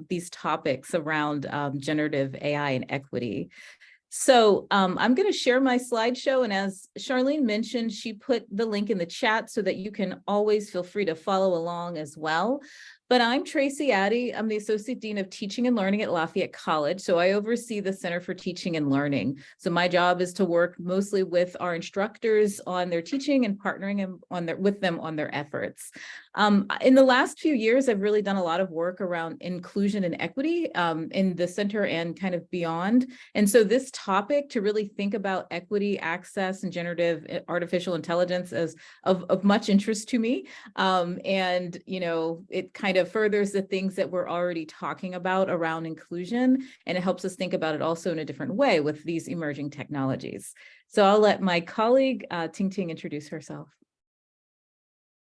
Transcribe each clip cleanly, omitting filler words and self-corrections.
these topics around generative AI and equity. So I'm going to share my slideshow, and as Charlene mentioned, she put the link in the chat so that you can always feel free to follow along as well. But I'm Tracie Addy. I'm the Associate Dean of Teaching and Learning at Lafayette College. So I oversee the Center for Teaching and Learning. So my job is to work mostly with our instructors on their teaching and partnering with them on their efforts. In the last few years, I've really done a lot of work around inclusion and equity in the center and kind of beyond. And so this topic, to really think about equity, access, and generative artificial intelligence, is of much interest to me. And, you know, it kind of furthers the things that we're already talking about around inclusion, and it helps us think about it also in a different way with these emerging technologies. So I'll let my colleague TingTing introduce herself.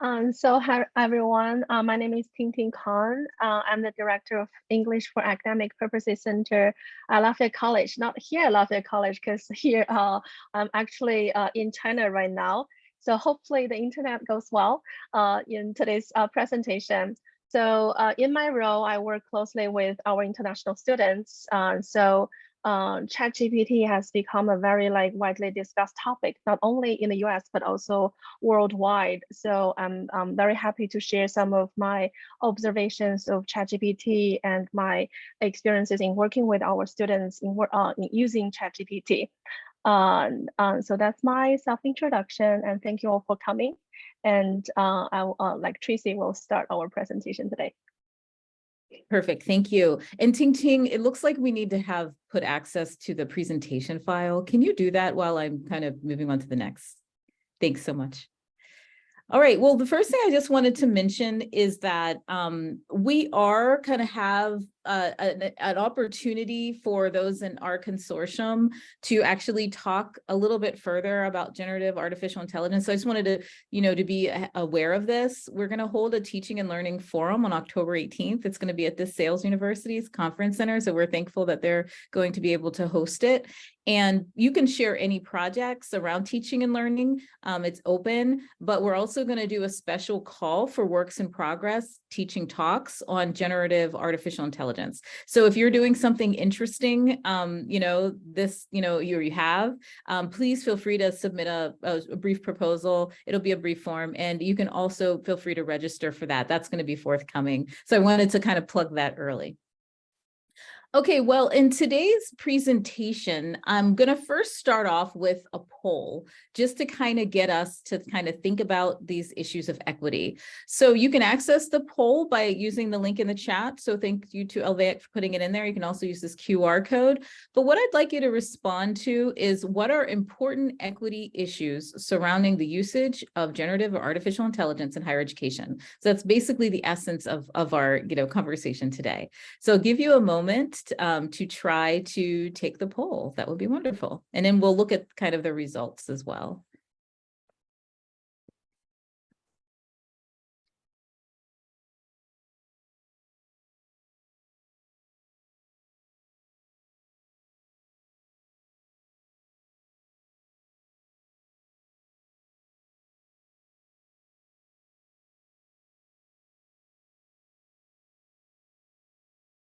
Hi everyone, my name is TingTing Kang. I'm the Director of English for Academic Purposes Center at Lafayette College. Not here at Lafayette College, because here I'm actually in China right now. So hopefully the internet goes well in today's presentation. So in my role, I work closely with our international students. ChatGPT has become a very widely discussed topic, not only in the US, but also worldwide. So I'm very happy to share some of my observations of ChatGPT and my experiences in working with our students in using ChatGPT. So that's my self-introduction, and thank you all for coming. And like Tracie will start our presentation today. Perfect, thank you. And TingTing, it looks like we need to put access to the presentation file. Can you do that while I'm kind of moving on to the next? Thanks so much. All right, well, the first thing I just wanted to mention is that we are kind of have an opportunity for those in our consortium to actually talk a little bit further about generative artificial intelligence. So I just wanted to, to be aware of this. We're going to hold a teaching and learning forum on October 18th. It's going to be at the Sales University's Conference Center. So we're thankful that they're going to be able to host it. And you can share any projects around teaching and learning. It's open, but we're also going to do a special call for works in progress teaching talks on generative artificial intelligence. So if you're doing something interesting, please feel free to submit a brief proposal. It'll be a brief form, and you can also feel free to register for that. That's going to be forthcoming. So I wanted to kind of plug that early. Okay, well, in today's presentation, I'm going to first start off with a poll just to kind of get us to kind of think about these issues of equity. So you can access the poll by using the link in the chat. So thank you to LVAIC for putting it in there. You can also use this QR code. But what I'd like you to respond to is, what are important equity issues surrounding the usage of generative or artificial intelligence in higher education? So that's basically the essence of our conversation today. So I'll give you a moment to try to take the poll. That would be wonderful. And then we'll look at kind of the results as well.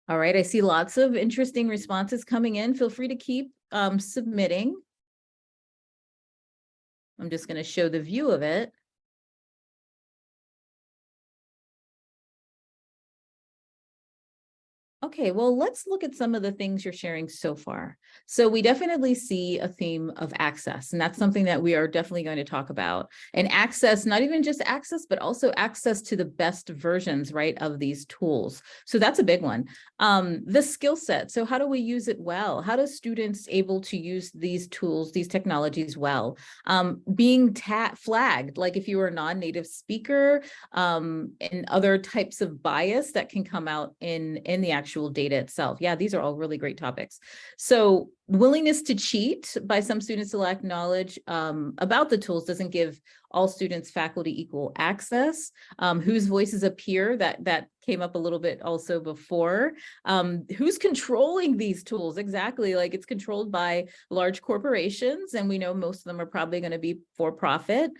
All right, I see lots of interesting responses coming in. Feel free to keep submitting. I'm just going to show the view of it. Okay, well, let's look at some of the things you're sharing so far. So we definitely see a theme of access, and that's something that we are definitely going to talk about. And access, not even just access, but also access to the best versions, right, of these tools. So that's a big one. The skill set. So how do we use it well? How do students able to use these tools, these technologies well? Being flagged, like if you were a non-native speaker, and other types of bias that can come out in the actual data itself. Yeah, these are all really great topics. So willingness to cheat by some students to lack knowledge about the tools doesn't give all students, faculty, equal access, whose voices appear, that came up a little bit also before, who's controlling these tools exactly, like it's controlled by large corporations, and we know most of them are probably going to be for profit.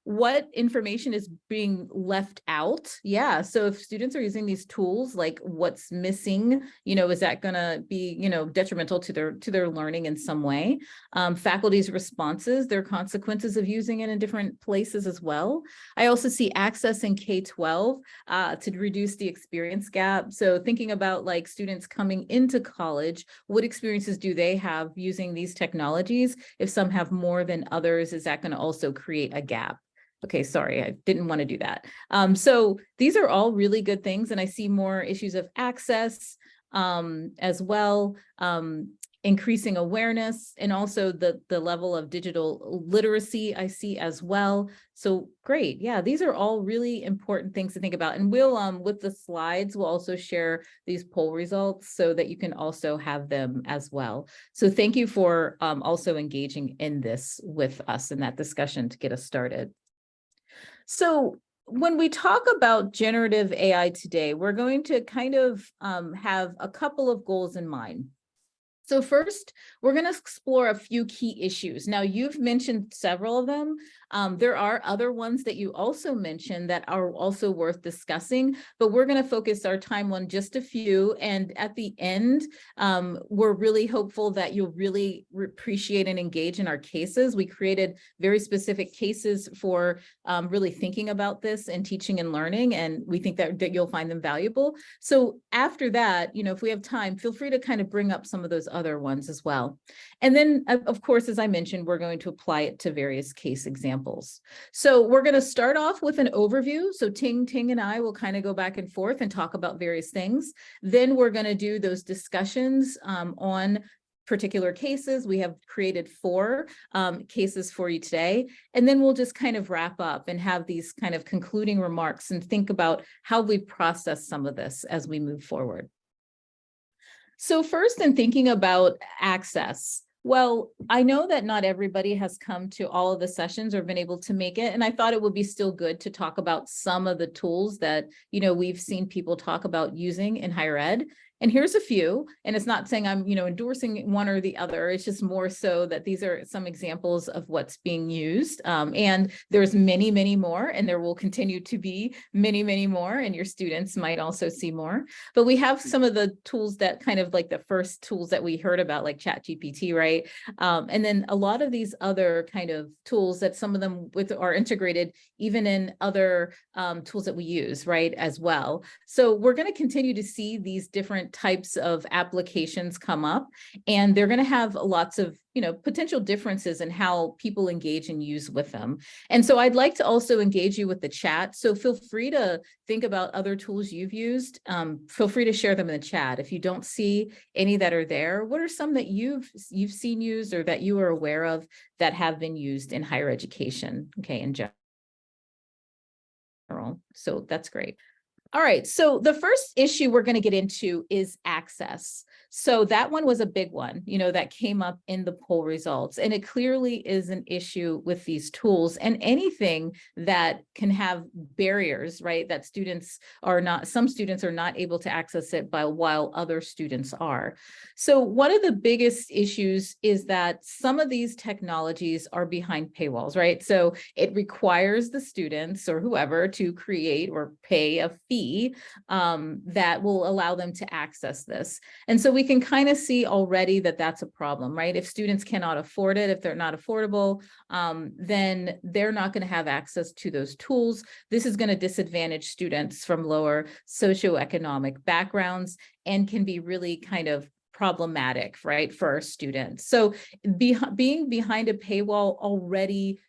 What information is being left out? Yeah, so if students are using these tools, like what's missing, is that going to be, detrimental to their learning in some way? Faculty's responses, their consequences of using it in different places as well. I also see access in K-12 to reduce the experience gap. So thinking about like students coming into college, what experiences do they have using these technologies? If some have more than others, is that going to also create a gap? Okay, sorry, I didn't want to do that. So these are all really good things. And I see more issues of access as well, increasing awareness, and also the level of digital literacy I see as well. So great. Yeah, these are all really important things to think about. And we'll, with the slides, we'll also share these poll results so that you can also have them as well. So thank you for also engaging in this with us in that discussion to get us started. So when we talk about generative AI today, we're going to kind of have a couple of goals in mind. So first, we're going to explore a few key issues. Now, you've mentioned several of them. There are other ones that you also mentioned that are also worth discussing, but we're going to focus our time on just a few. And at the end, we're really hopeful that you'll really appreciate and engage in our cases. We created very specific cases for really thinking about this and teaching and learning, and we think that you'll find them valuable. So after that, if we have time, feel free to kind of bring up some of those other ones as well. And then, of course, as I mentioned, we're going to apply it to various case examples. So we're going to start off with an overview. So Ting and I will kind of go back and forth and talk about various things. Then we're going to do those discussions on particular cases. We have created 4 cases for you today. And then we'll just kind of wrap up and have these kind of concluding remarks and think about how we process some of this as we move forward. So first, in thinking about access, well, I know that not everybody has come to all of the sessions or been able to make it, and I thought it would be still good to talk about some of the tools that, we've seen people talk about using in higher ed. And here's a few, and it's not saying I'm, endorsing one or the other. It's just more so that these are some examples of what's being used. And there's many, many more, and there will continue to be many, many more, and your students might also see more. But we have some of the tools that kind of like the first tools that we heard about, like ChatGPT, right? And then a lot of these other kind of tools that some of them are integrated even in other tools that we use, right, as well. So we're going to continue to see these different types of applications come up, and they're going to have lots of potential differences in how people engage and use with them. And so I'd like to also engage you with the chat. So feel free to think about other tools you've used. Feel free to share them in the chat. If you don't see any that are there, what are some that you've seen used or that you are aware of that have been used in higher education, okay, in general? So that's great. All right, so the first issue we're going to get into is access. So that one was a big one, that came up in the poll results, and it clearly is an issue with these tools and anything that can have barriers, right? That some students are not able to access it while other students are. So one of the biggest issues is that some of these technologies are behind paywalls, right? So it requires the students or whoever to create or pay a fee that will allow them to access this. And so we can kind of see already that that's a problem, right? If students cannot afford it, if they're not affordable, then they're not going to have access to those tools. This is going to disadvantage students from lower socioeconomic backgrounds and can be really kind of problematic, right, for our students. So being behind a paywall already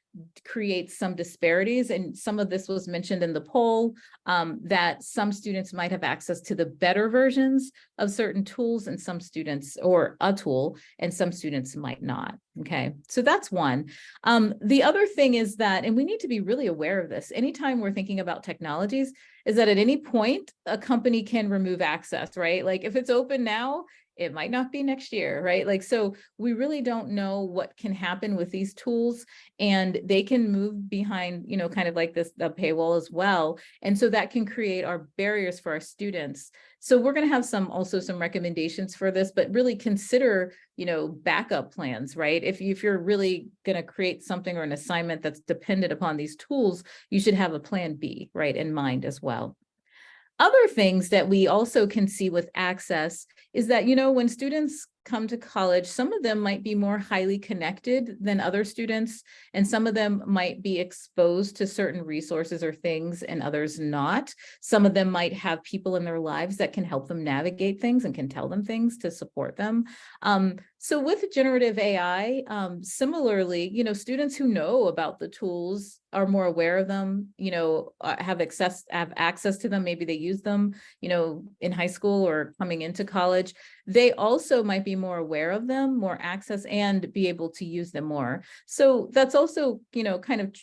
creates some disparities, and some of this was mentioned in the poll, that some students might have access to the better versions of certain tools and some students, or a tool, and some students might not. Okay, so that's one. The other thing is that, and we need to be really aware of this anytime we're thinking about technologies, is that at any point a company can remove access, right? Like if it's open now, It might not be next year, right? Like, so we really don't know what can happen with these tools, and they can move behind, you know, kind of like this, the paywall as well. And so that can create our barriers for our students. So we're going to have also some recommendations for this, but really consider, you know, backup plans, right? If you're really going to create something or an assignment that's dependent upon these tools, you should have a plan B, right, in mind as well. Other things that we also can see with access is that, you know, when students come to college, some of them might be more highly connected than other students, and some of them might be exposed to certain resources or things and others not. Some of them might have people in their lives that can help them navigate things and can tell them things to support them. So with generative AI, similarly, you know, students who know about the tools are more aware of them, you know, have access to them. Maybe they use them, you know, in high school or coming into college. They also might be more aware of them, more access, and be able to use them more. So that's also, you know, kind of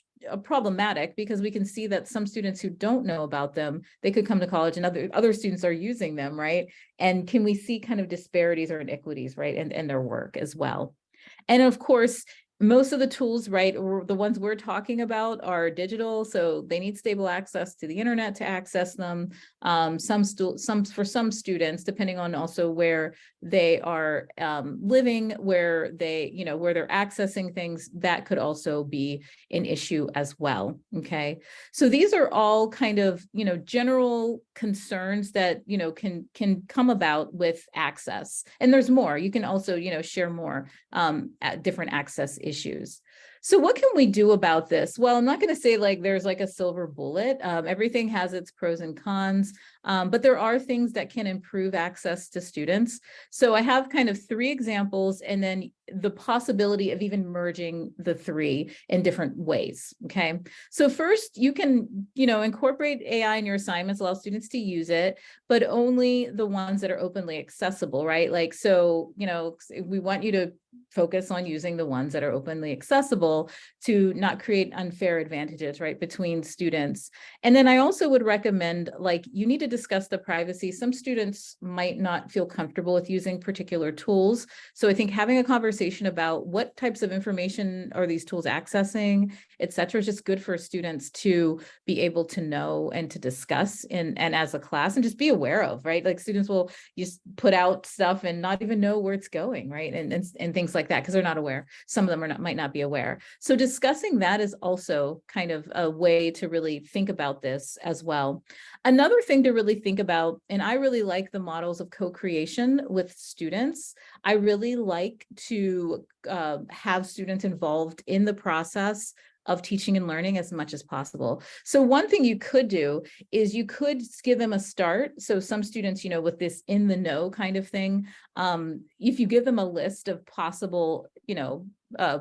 problematic, because we can see that some students who don't know about them, they could come to college and other students are using them, right? And can we see kind of disparities or inequities, right, in their work as well? And of course, most of the tools, right, or the ones we're talking about are digital, so they need stable access to the internet to access them. For some students, depending on also where they are living, where they, you know, where they're accessing things, that could also be an issue as well. Okay, so these are all kind of, you know, general concerns that, you know, can come about with access. And there's more. You can also, you know, share more at different access issues. So what can we do about this? Well, I'm not going to say like there's like a silver bullet. Everything has its pros and cons, but there are things that can improve access to students. So I have kind of 3 examples, and then the possibility of even merging the 3 in different ways. Okay, so first, you can, you know, incorporate AI in your assignments, allow students to use it, but only the ones that are openly accessible, right? Like, so, you know, we want you to focus on using the ones that are openly accessible to not create unfair advantages, right, between students. And then I also would recommend, like, you need to discuss the privacy. Some students might not feel comfortable with using particular tools. So I think having a conversation about what types of information are these tools accessing, et cetera, is just good for students to be able to know and to discuss and as a class, and just be aware of, right? Like, students will just put out stuff and not even know where it's going, right? And things like that, because they're not aware. Some of them might not be aware. So discussing that is also kind of a way to really think about this as well. Another thing to really think about, and I really like the models of co-creation with students. I really like to have students involved in the process of teaching and learning as much as possible. So one thing you could do is you could give them a start. So some students, you know, with this in the know kind of thing, if you give them a list of possible, you know,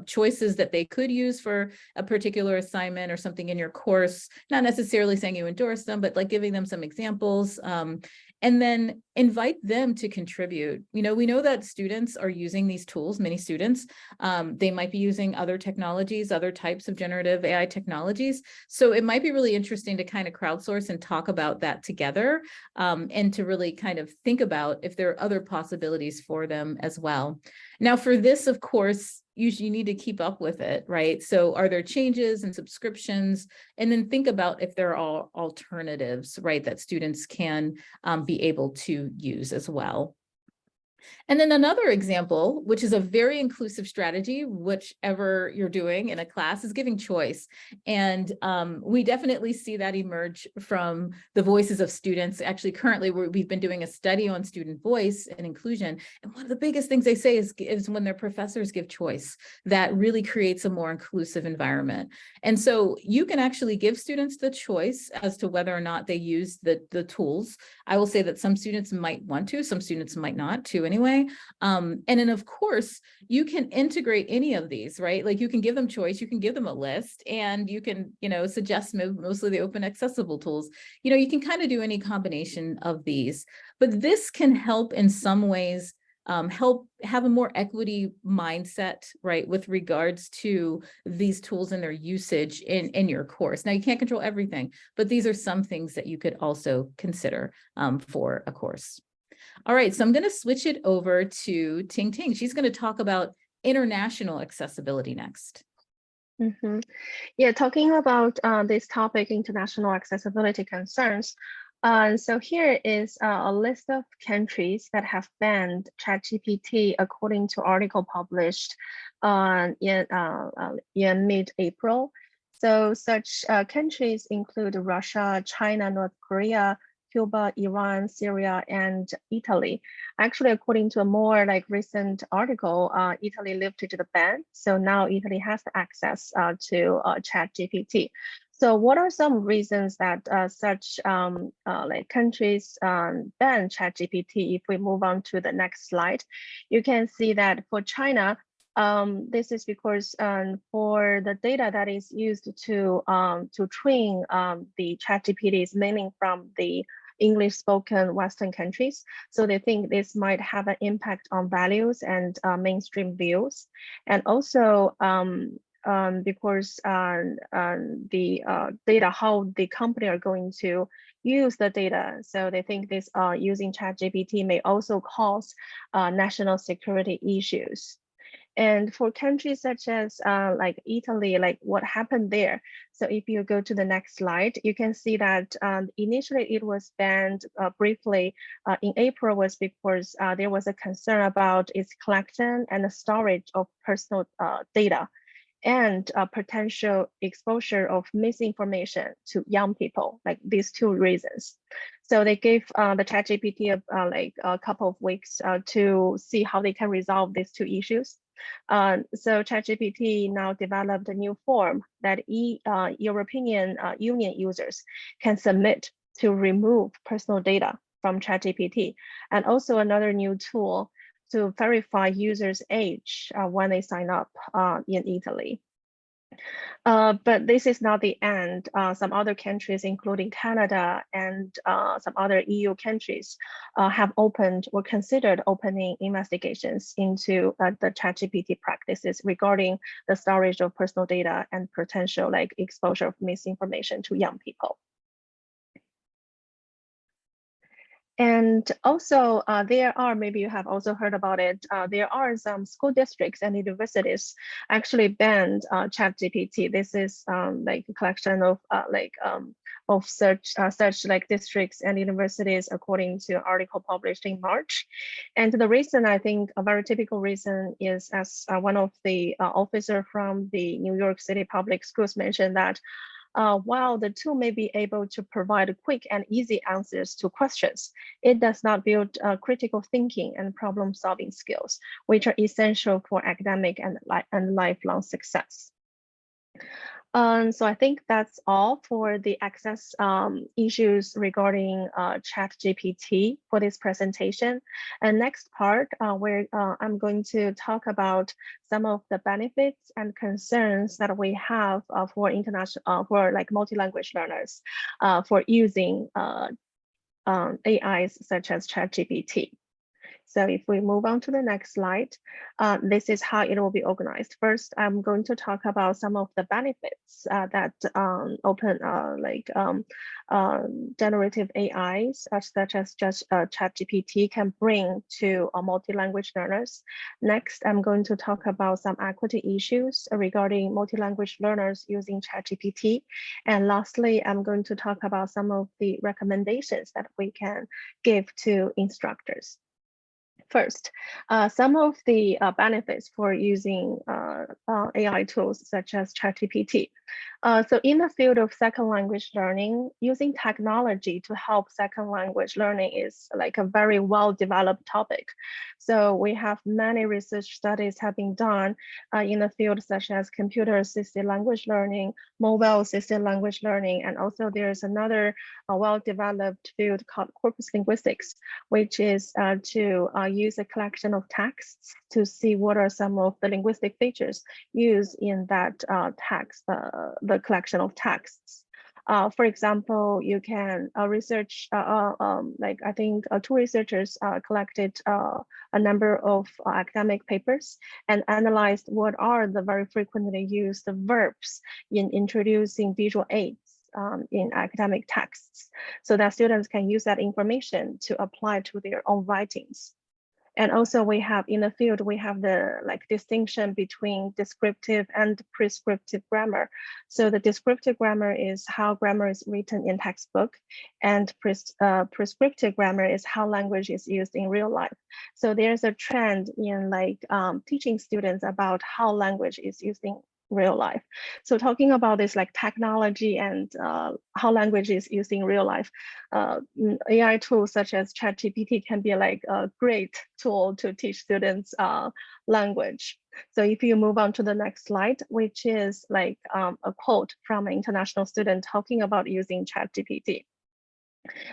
choices that they could use for a particular assignment or something in your course, not necessarily saying you endorse them, but like giving them some examples, and then invite them to contribute. You know, we know that students are using these tools, many students, they might be using other technologies, other types of generative AI technologies. So it might be really interesting to kind of crowdsource and talk about that together, and to really kind of think about if there are other possibilities for them as well. Now, for this, of course, you need to keep up with it, right? So are there changes and subscriptions? And then think about if there are alternatives, right, that students can be able to use as well. And then another example, which is a very inclusive strategy, whichever you're doing in a class, is giving choice. And we definitely see that emerge from the voices of students. Actually, currently, we've been doing a study on student voice and inclusion. And one of the biggest things they say is when their professors give choice, that really creates a more inclusive environment. And so you can actually give students the choice as to whether or not they use the tools. I will say that some students might want to, some students might not to anyway. And then of course, you can integrate any of these, right? Like, you can give them choice, you can give them a list, and you can, you know, suggest mostly the open accessible tools. You know, you can kind of do any combination of these, but this can help in some ways, help have a more equity mindset, right, with regards to these tools and their usage in your course. Now, you can't control everything, but these are some things that you could also consider for a course. All right, so I'm going to switch it over to TingTing. She's going to talk about international accessibility next. Yeah, talking about this topic, international accessibility concerns. So here is a list of countries that have banned ChatGPT according to article published in mid-April. So such countries include Russia, China, North Korea, Cuba, Iran, Syria, and Italy. Actually, according to a more recent article, Italy lifted the ban. So now Italy has the access to ChatGPT. So what are some reasons that such countries ban ChatGPT? If we move on to the next slide, you can see that for China, this is because for the data that is used to train the ChatGPT is mainly from the English spoken Western countries. So they think this might have an impact on values and mainstream views. And also because the data, how the company are going to use the data. So they think this using ChatGPT may also cause national security issues. And for countries such as Italy, what happened there? So if you go to the next slide, you can see that initially it was banned briefly in April was because there was a concern about its collection and the storage of personal data and potential exposure of misinformation to young people, like these two reasons. So they gave the ChatGPT a couple of weeks to see how they can resolve these two issues. So ChatGPT now developed a new form that European Union users can submit to remove personal data from ChatGPT, and also another new tool to verify users' age when they sign up in Italy. But this is not the end. Some other countries, including Canada and some other EU countries, have opened or considered opening investigations into the ChatGPT practices regarding the storage of personal data and potential exposure of misinformation to young people. And also there are, maybe you have also heard about it, there are some school districts and universities actually banned ChatGPT. This is a collection of such districts and universities according to an article published in March. And the reason, I think a very typical reason is, as one of the officer from the New York City Public Schools mentioned, that while the tool may be able to provide quick and easy answers to questions, it does not build critical thinking and problem-solving skills, which are essential for academic and lifelong success. So I think that's all for the access issues regarding ChatGPT for this presentation. And next part, where I'm going to talk about some of the benefits and concerns that we have for international, for multi-language learners for using AIs such as ChatGPT. So if we move on to the next slide, this is how it will be organized. First, I'm going to talk about some of the benefits that generative AIs, such as just ChatGPT, can bring to multi-language learners. Next, I'm going to talk about some equity issues regarding multi-language learners using ChatGPT. And lastly, I'm going to talk about some of the recommendations that we can give to instructors. First, some of the benefits for using AI tools such as ChatGPT. So in the field of second language learning, using technology to help second language learning is a very well-developed topic. So we have many research studies have been done in the field such as computer-assisted language learning, mobile-assisted language learning, and also there's another well-developed field called corpus linguistics, which is to use a collection of texts to see what are some of the linguistic features used in that text, the collection of texts. For example, you can research, I think two researchers collected a number of academic papers and analyzed what are the very frequently used verbs in introducing visual aids in academic texts, so that students can use that information to apply to their own writings. And also we have in the field, we have the distinction between descriptive and prescriptive grammar. So the descriptive grammar is how grammar is written in textbook, and prescriptive grammar is how language is used in real life. So there's a trend in teaching students about how language is used in real life. So talking about this technology and how language is used in real life, AI tools such as ChatGPT can be a great tool to teach students language. So if you move on to the next slide, which is a quote from an international student talking about using ChatGPT.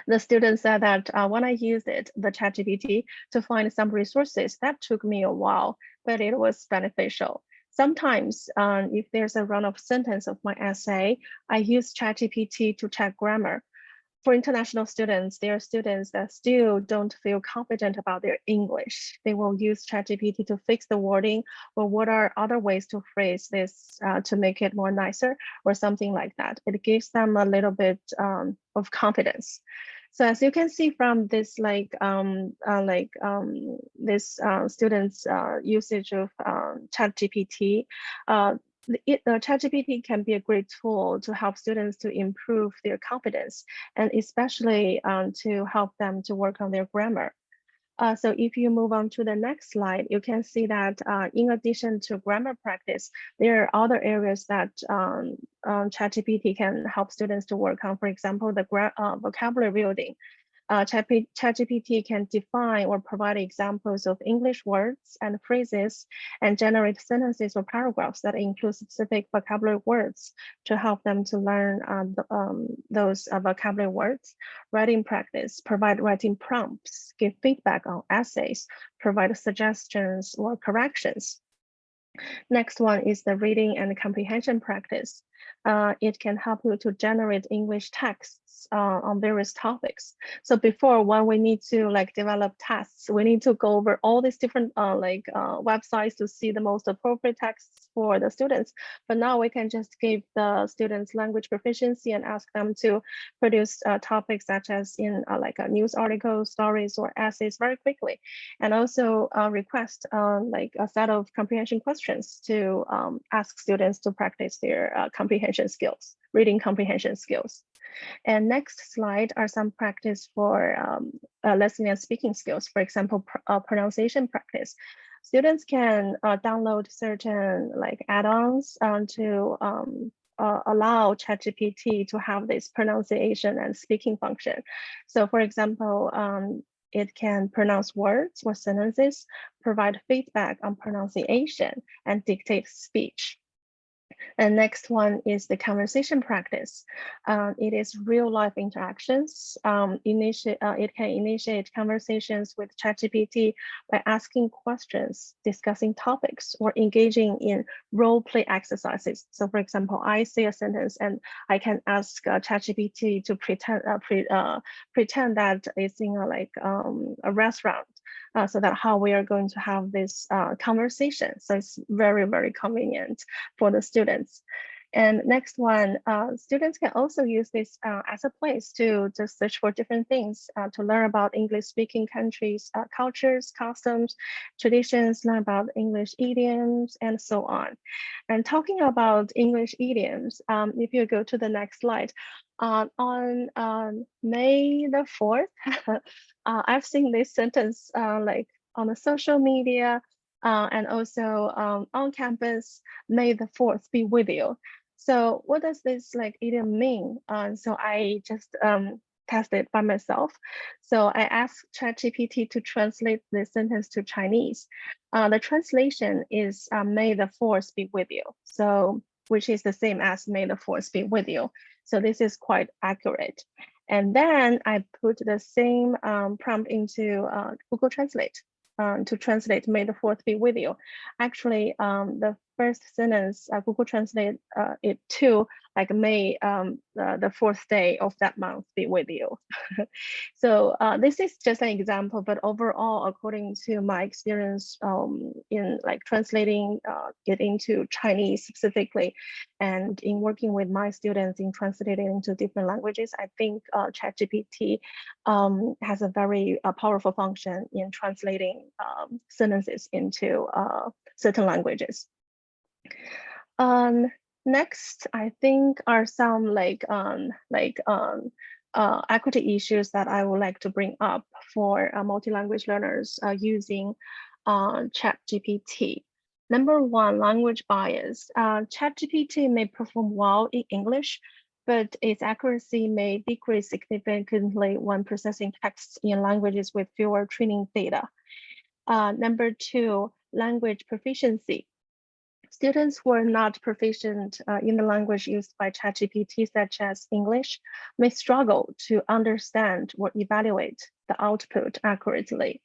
The student said that when I used the ChatGPT to find some resources, that took me a while, but it was beneficial. Sometimes if there's a run of sentence of my essay, I use ChatGPT to check grammar. For international students, there are students that still don't feel confident about their English. They will use ChatGPT to fix the wording, or what are other ways to phrase this to make it more nicer or something like that. It gives them a little bit of confidence. So as you can see from this, students' usage of ChatGPT, ChatGPT can be a great tool to help students to improve their confidence, and especially to help them to work on their grammar. So if you move on to the next slide, you can see that in addition to grammar practice, there are other areas that ChatGPT can help students to work on. For example, the vocabulary building. ChatGPT can define or provide examples of English words and phrases and generate sentences or paragraphs that include specific vocabulary words to help them to learn those vocabulary words. Writing practice, provide writing prompts, give feedback on essays, provide suggestions or corrections. Next one is the reading and comprehension practice. It can help you to generate English texts on various topics. So before, when we need to develop tests, we need to go over all these different websites to see the most appropriate texts for the students. But now we can just give the students language proficiency and ask them to produce topics such as in a news article, stories, or essays very quickly, and also request a set of comprehension questions to ask students to practice their comprehension skills, reading comprehension skills. And next slide are some practice for listening and speaking skills. For example, pronunciation practice. Students can download certain add-ons to allow ChatGPT to have this pronunciation and speaking function. So for example, it can pronounce words or sentences, provide feedback on pronunciation, and dictate speech. And next one is the conversation practice. It is real life interactions. It can initiate conversations with ChatGPT by asking questions, discussing topics, or engaging in role play exercises. So for example, I say a sentence and I can ask ChatGPT to pretend that it's in a restaurant. So that how we are going to have this conversation. So it's very, very convenient for the students. And next one, students can also use this as a place to just search for different things, to learn about English-speaking countries, cultures, customs, traditions, learn about English idioms, and so on. And talking about English idioms, if you go to the next slide, on May the 4th, I've seen this sentence on the social media and also on campus, May the 4th be with you. So what does this idiom mean? So I just tested by myself. So I asked ChatGPT to translate this sentence to Chinese. The translation is May the 4th be with you. So which is the same as May the 4th be with you. So this is quite accurate. And then I put the same prompt into Google Translate to translate May the 4th be with you. Actually, the first sentence, Google Translate it to like May, the 4th day of that month be with you. So this is just an example, but overall, according to my experience in like translating it into Chinese specifically, and in working with my students in translating into different languages, I think ChatGPT has a very powerful function in translating sentences into certain languages. Next, I think are some equity issues that I would like to bring up for multi-language learners using ChatGPT. Number one, language bias. ChatGPT may perform well in English, but its accuracy may decrease significantly when processing texts in languages with fewer training data. Number two, language proficiency. Students who are not proficient in the language used by ChatGPT, such as English, may struggle to understand or evaluate the output accurately.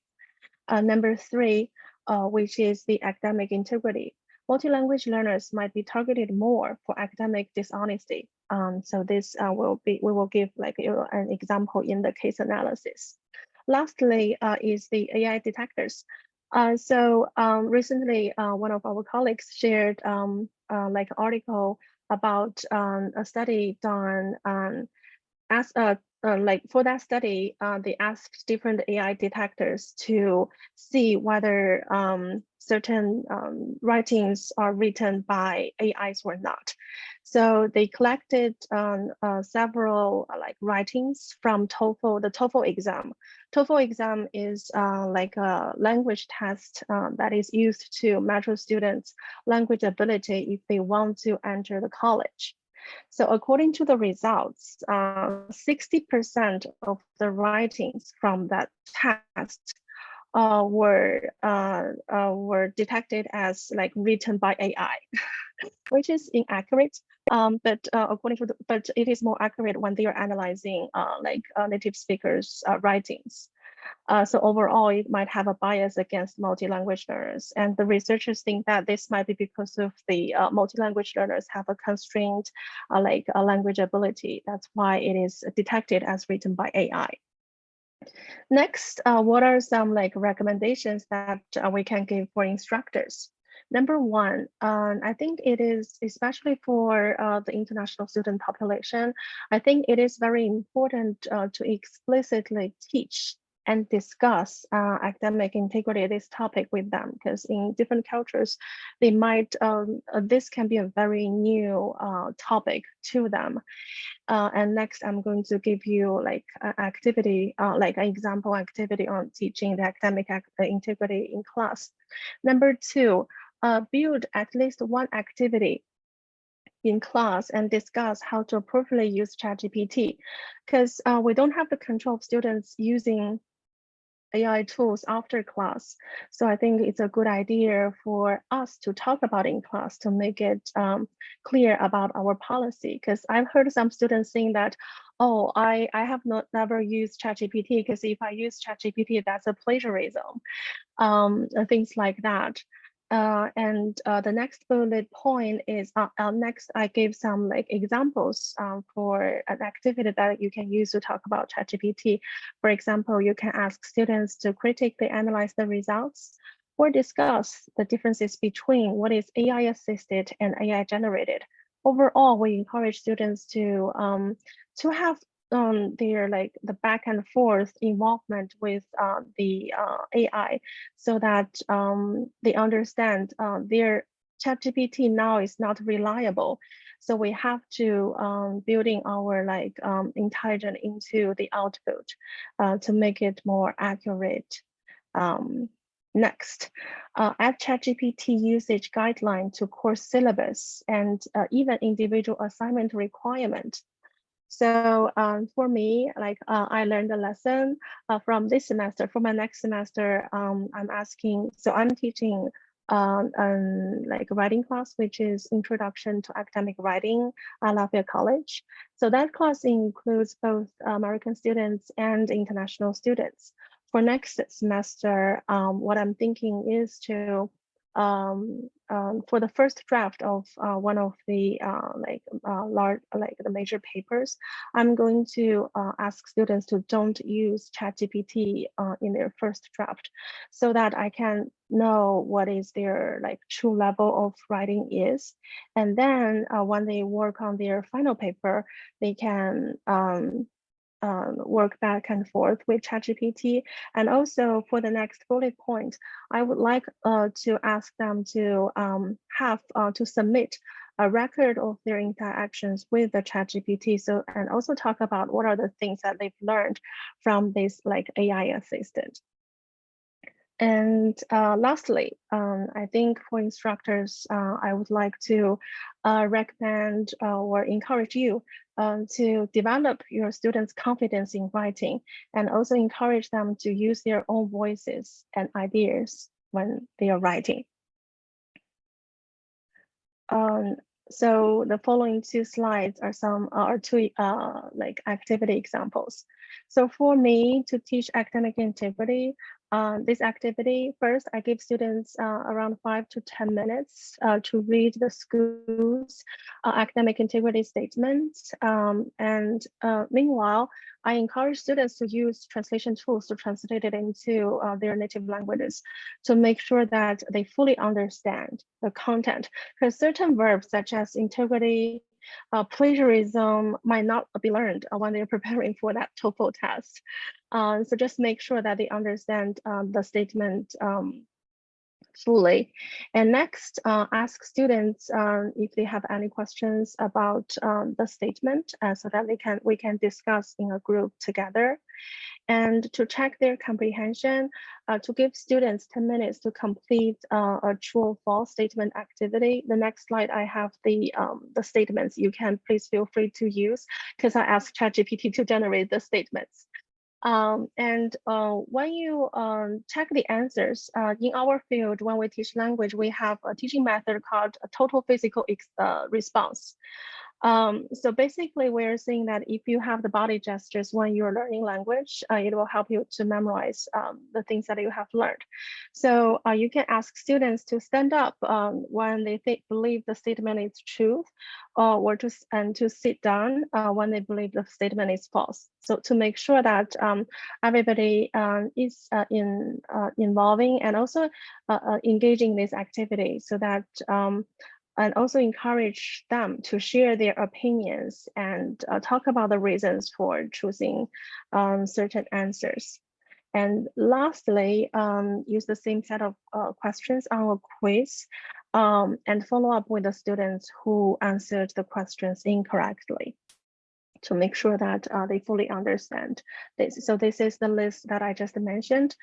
Number three, which is the academic integrity. Multi-language learners might be targeted more for academic dishonesty. So this we will give like an example in the case analysis. Lastly, is the AI detectors. Recently, one of our colleagues shared like an article about a study done like for that study, they asked different AI detectors to see whether certain writings are written by AIs or not. So they collected several like writings from TOEFL, the TOEFL exam. TOEFL exam is like a language test that is used to measure students' language ability if they want to enter the college. So according to the results, 60% of the writings from that test were detected as like written by AI, which is inaccurate. But it is more accurate when they are analyzing native speakers' writings. So overall, it might have a bias against multi-language learners. And the researchers think that this might be because of the multi-language learners have a constrained language ability. That's why it is detected as written by AI. Next, what are some like recommendations that we can give for instructors? Number one, I think it is especially for the international student population, I think it is very important to explicitly teach and discuss academic integrity, this topic with them, because in different cultures, they might, this can be a very new topic to them. And next, I'm going to give you like an activity, like an example activity on teaching the academic integrity in class. Number two, build at least one activity in class and discuss how to appropriately use ChatGPT, because we don't have the control of students using AI tools after class. So I think it's a good idea for us to talk about in class to make it clear about our policy. Because I've heard some students saying that, oh, I have never used ChatGPT because if I use ChatGPT, that's a plagiarism, things like that. The next bullet point is next I gave some like examples for an activity that you can use to talk about ChatGPT. For example, you can ask students to critically analyze the results or discuss the differences between what is AI assisted and AI generated. Overall, we encourage students to have their like the back and forth involvement with the AI, so that they understand their ChatGPT now is not reliable. So we have to building our like intelligence into the output to make it more accurate. Next, add ChatGPT usage guideline to course syllabus and even individual assignment requirement. So for me, like I learned a lesson from this semester. For my next semester, I'm asking, so I'm teaching like a writing class, which is Introduction to Academic Writing at Lafayette College. So that class includes both American students and international students. For next semester, what I'm thinking is to for the first draft of one of the large, the major papers, I'm going to ask students to don't use ChatGPT in their first draft, so that I can know what is their true level of writing is. And then when they work on their final paper, they can work back and forth with ChatGPT. And also for the next bullet point, I would like to ask them to have to submit a record of their interactions with the ChatGPT. So, and also talk about what are the things that they've learned from this AI assistant. And lastly, I think for instructors, I would like to recommend or encourage you to develop your students' confidence in writing, and also encourage them to use their own voices and ideas when they are writing. So the following two slides are two activity examples. So for me to teach academic integrity, this activity, first I give students around 5 to 10 minutes to read the school's academic integrity statements. And meanwhile, I encourage students to use translation tools to translate it into their native languages to make sure that they fully understand the content. Because certain verbs such as integrity, plagiarism might not be learned when they're preparing for that TOEFL test. So just make sure that they understand the statement fully. And next, ask students if they have any questions about the statement so that we can discuss in a group together. And to check their comprehension, to give students 10 minutes to complete a true or false statement activity. The next slide, I have the statements. You can please feel free to use, because I asked ChatGPT to generate the statements. And when you check the answers, in our field, when we teach language, we have a teaching method called a total physical response. So basically, we're saying that if you have the body gestures when you're learning language, it will help you to memorize the things that you have learned. So you can ask students to stand up when they believe the statement is true, or to sit down when they believe the statement is false. So to make sure that everybody is involving and also engaging this activity, so that and also encourage them to share their opinions and talk about the reasons for choosing certain answers. And lastly, use the same set of questions on a quiz and follow up with the students who answered the questions incorrectly, to make sure that they fully understand this. So this is the list that I just mentioned.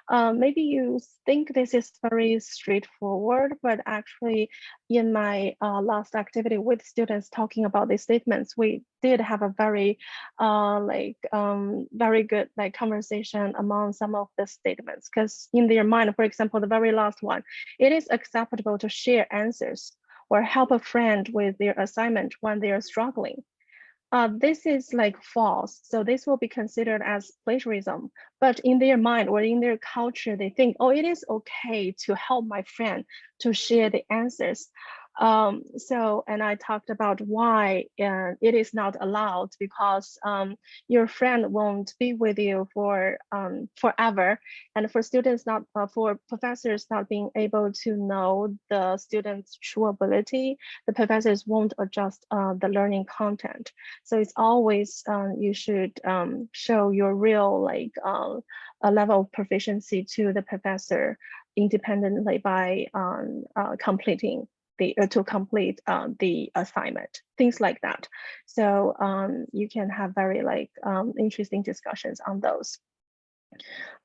Maybe you think this is very straightforward, but actually in my last activity with students talking about these statements, we did have a very very good conversation among some of the statements, because in their mind, for example, the very last one, it is acceptable to share answers or help a friend with their assignment when they are struggling. This is false. So this will be considered as plagiarism. But in their mind or in their culture, they think, oh, it is okay to help my friend to share the answers. And I talked about why it is not allowed, because your friend won't be with you for forever, and for students not for professors not being able to know the students' true ability, the professors won't adjust the learning content. So it's always you should show your real a level of proficiency to the professor independently by completing to complete the assignment, things like that. So you can have very interesting discussions on those.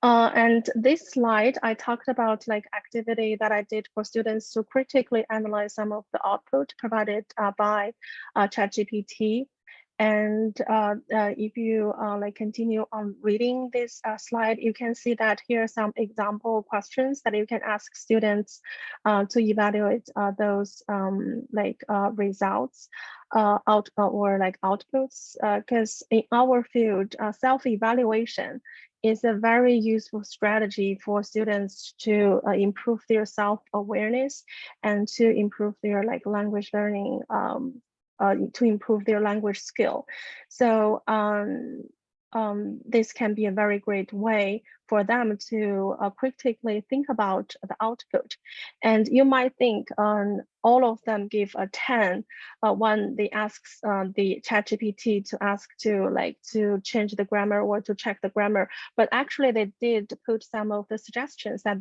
And this slide, I talked about activity that I did for students to critically analyze some of the output provided by ChatGPT. And if you continue on reading this slide, you can see that here are some example questions that you can ask students to evaluate those results outputs. Because in our field, self-evaluation is a very useful strategy for students to improve their self-awareness and to improve their language learning, to improve their language skill. So this can be a very great way for them to critically think about the output. And you might think all of them give a 10 when they ask the ChatGPT to ask to change the grammar or to check the grammar, but actually they did put some of the suggestions that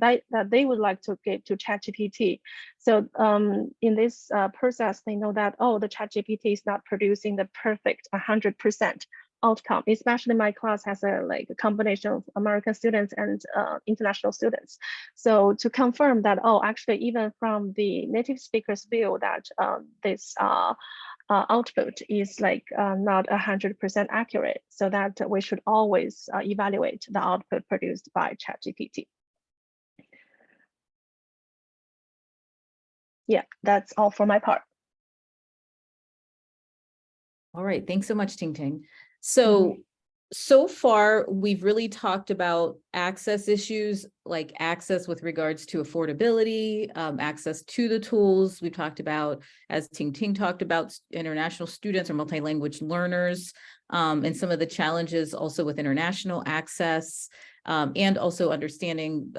they would like to give to ChatGPT. So in this process, they know that, oh, the ChatGPT is not producing the perfect 100% outcome. Especially my class has a combination of American students and international students. So to confirm that, oh, actually, even from the native speaker's view, that this output is not 100% accurate, so that we should always evaluate the output produced by ChatGPT. Yeah, that's all for my part. All right, thanks so much, TingTing. So far, we've really talked about access issues, like access with regards to affordability, access to the tools. We've talked about, as TingTing talked about, international students or multi-language learners, and some of the challenges also with international access, and also understanding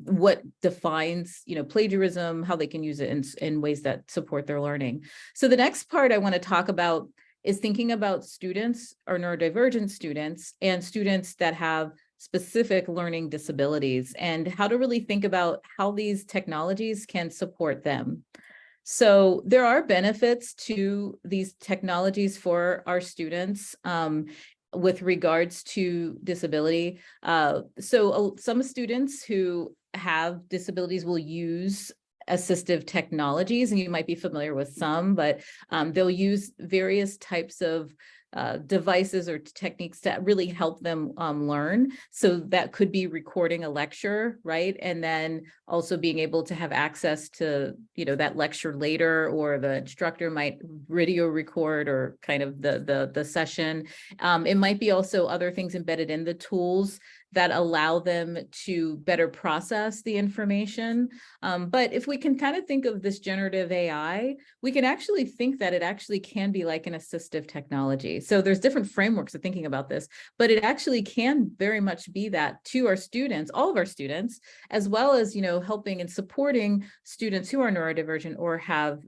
what defines, plagiarism, how they can use it in ways that support their learning. So the next part I want to talk about is thinking about students or neurodivergent students and students that have specific learning disabilities and how to really think about how these technologies can support them. So there are benefits to these technologies for our students with regards to disability. So some students who have disabilities will use assistive technologies, and you might be familiar with some, but they'll use various types of devices or techniques that really help them learn. So that could be recording a lecture, right? And then also being able to have access to, that lecture later, or the instructor might video record or kind of the session. It might be also other things embedded in the tools that allow them to better process the information. But if we can kind of think of this generative AI, we can actually think that it actually can be like an assistive technology. So there's different frameworks of thinking about this, but it actually can very much be that to our students, all of our students, as well as, helping and supporting students who are neurodivergent or have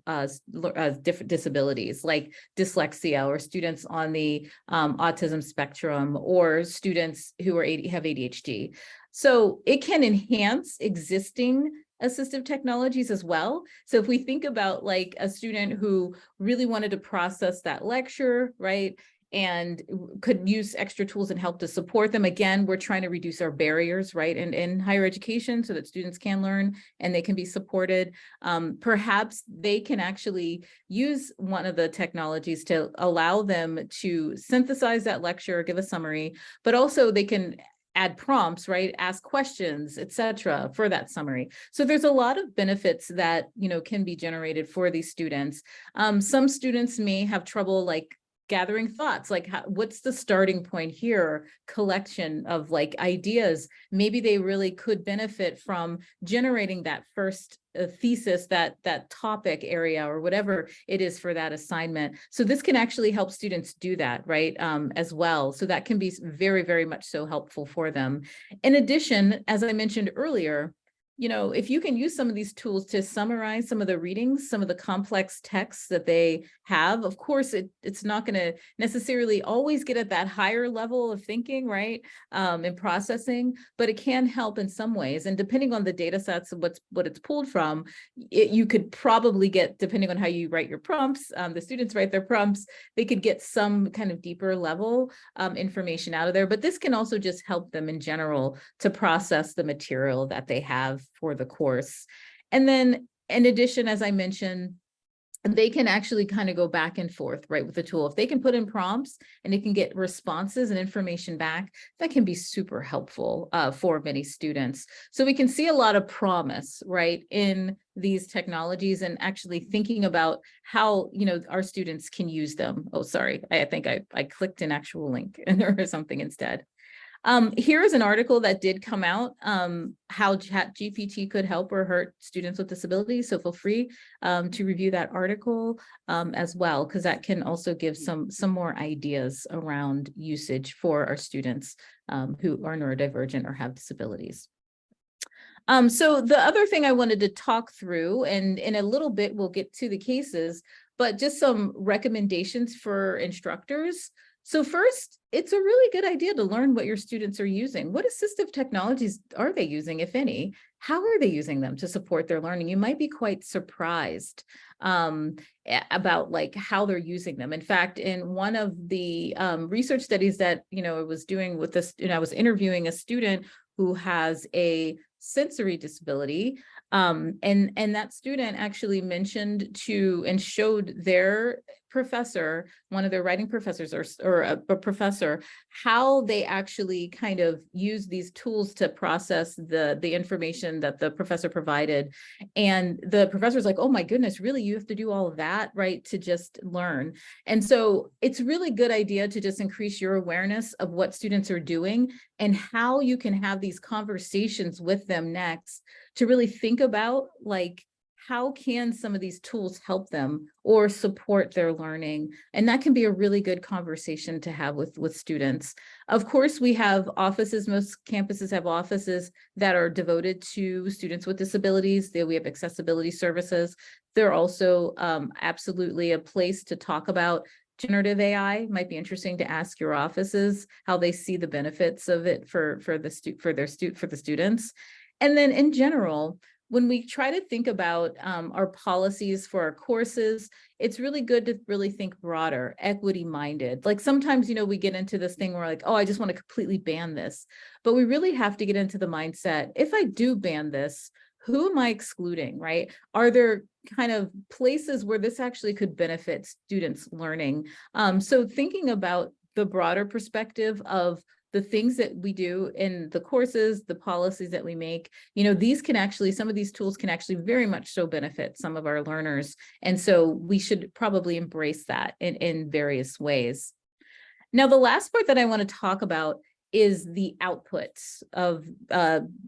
different disabilities like dyslexia, or students on the autism spectrum, or students who have ADHD. So it can enhance existing assistive technologies as well. So if we think about like a student who really wanted to process that lecture, right, and could use extra tools and help to support them. Again, we're trying to reduce our barriers, right, in higher education so that students can learn and they can be supported. Perhaps they can actually use one of the technologies to allow them to synthesize that lecture, give a summary, but also they can add prompts, right? Ask questions, etc., for that summary. So there's a lot of benefits that, can be generated for these students. Some students may have trouble like gathering thoughts, like what's the starting point here, collection of like ideas. Maybe they really could benefit from generating that first thesis, that topic area, or whatever it is for that assignment. So this can actually help students do that, right, as well. So that can be very, very much so helpful for them. In addition, as I mentioned earlier, if you can use some of these tools to summarize some of the readings, some of the complex texts that they have, of course, it's not going to necessarily always get at that higher level of thinking, right, and processing, but it can help in some ways. And depending on the data sets and what it's pulled from, you could probably get, depending on how you write your prompts, the students write their prompts, they could get some kind of deeper level information out of there. But this can also just help them in general to process the material that they have for the course. And then in addition, as I mentioned, they can actually kind of go back and forth, right, with the tool. If they can put in prompts and it can get responses and information back, that can be super helpful for many students. So we can see a lot of promise, right, in these technologies, and actually thinking about how, our students can use them. Oh, sorry, I think I clicked an actual link or something instead. Here is an article that did come out, how ChatGPT could help or hurt students with disabilities. So feel free to review that article as well, because that can also give some more ideas around usage for our students who are neurodivergent or have disabilities. So the other thing I wanted to talk through, and in a little bit we'll get to the cases, but just some recommendations for instructors. So first, it's a really good idea to learn what your students are using. What assistive technologies are they using, if any? How are they using them to support their learning? You might be quite surprised about like how they're using them. In fact, in one of the research studies that, I was doing with this, I was interviewing a student who has a sensory disability. And that student actually mentioned to and showed their professor, one of their writing professors or a professor, how they actually kind of use these tools to process the information that the professor provided. And the professor's like, oh my goodness, really? You have to do all of that, right? To just learn. And so it's a really good idea to just increase your awareness of what students are doing and how you can have these conversations with them next to really think about like, how can some of these tools help them or support their learning? And that can be a really good conversation to have with students. Of course, we have offices, most campuses have offices that are devoted to students with disabilities. We have accessibility services. They're also absolutely a place to talk about generative AI. Might be interesting to ask your offices how they see the benefits of it for the students. And then in general, when we try to think about our policies for our courses, it's really good to really think broader, equity-minded. Like sometimes, we get into this thing where like, oh, I just want to completely ban this. But we really have to get into the mindset, if I do ban this, who am I excluding, right? Are there kind of places where this actually could benefit students' learning? So thinking about the broader perspective of the things that we do in the courses, the policies that we make, these can actually, some of these tools can actually very much so benefit some of our learners. And so we should probably embrace that in various ways. Now, the last part that I want to talk about is the outputs of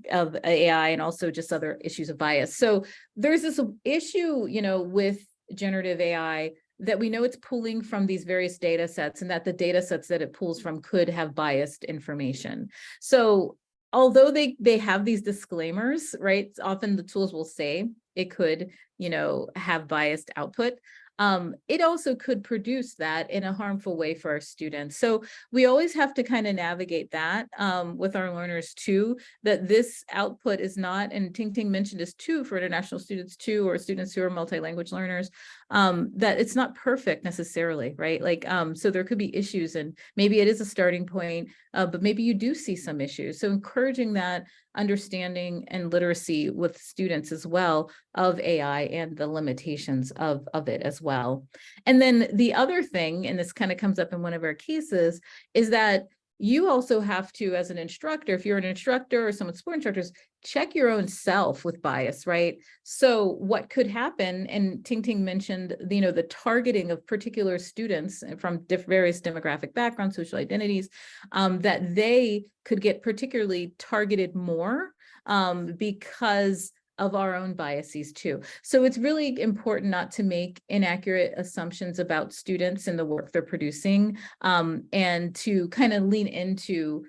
AI and also just other issues of bias. So there's this issue, with generative AI that we know it's pulling from these various data sets and that the data sets that it pulls from could have biased information. So although they have these disclaimers, right? Often the tools will say it could, have biased output. It also could produce that in a harmful way for our students. So we always have to kind of navigate that with our learners too, that this output is not, and TingTing mentioned this too for international students too, or students who are multi-language learners, that it's not perfect necessarily, right? Like, so there could be issues and maybe it is a starting point, but maybe you do see some issues. So encouraging that understanding and literacy with students as well of AI and the limitations of it as well. And then the other thing, and this kind of comes up in one of our cases, is that you also have to, as an instructor, if you're an instructor or someone support instructors, check your own self with bias, right? So what could happen, and TingTing mentioned, the targeting of particular students from various demographic backgrounds, social identities, that they could get particularly targeted more because of our own biases too. So it's really important not to make inaccurate assumptions about students and the work they're producing, and to kind of lean into,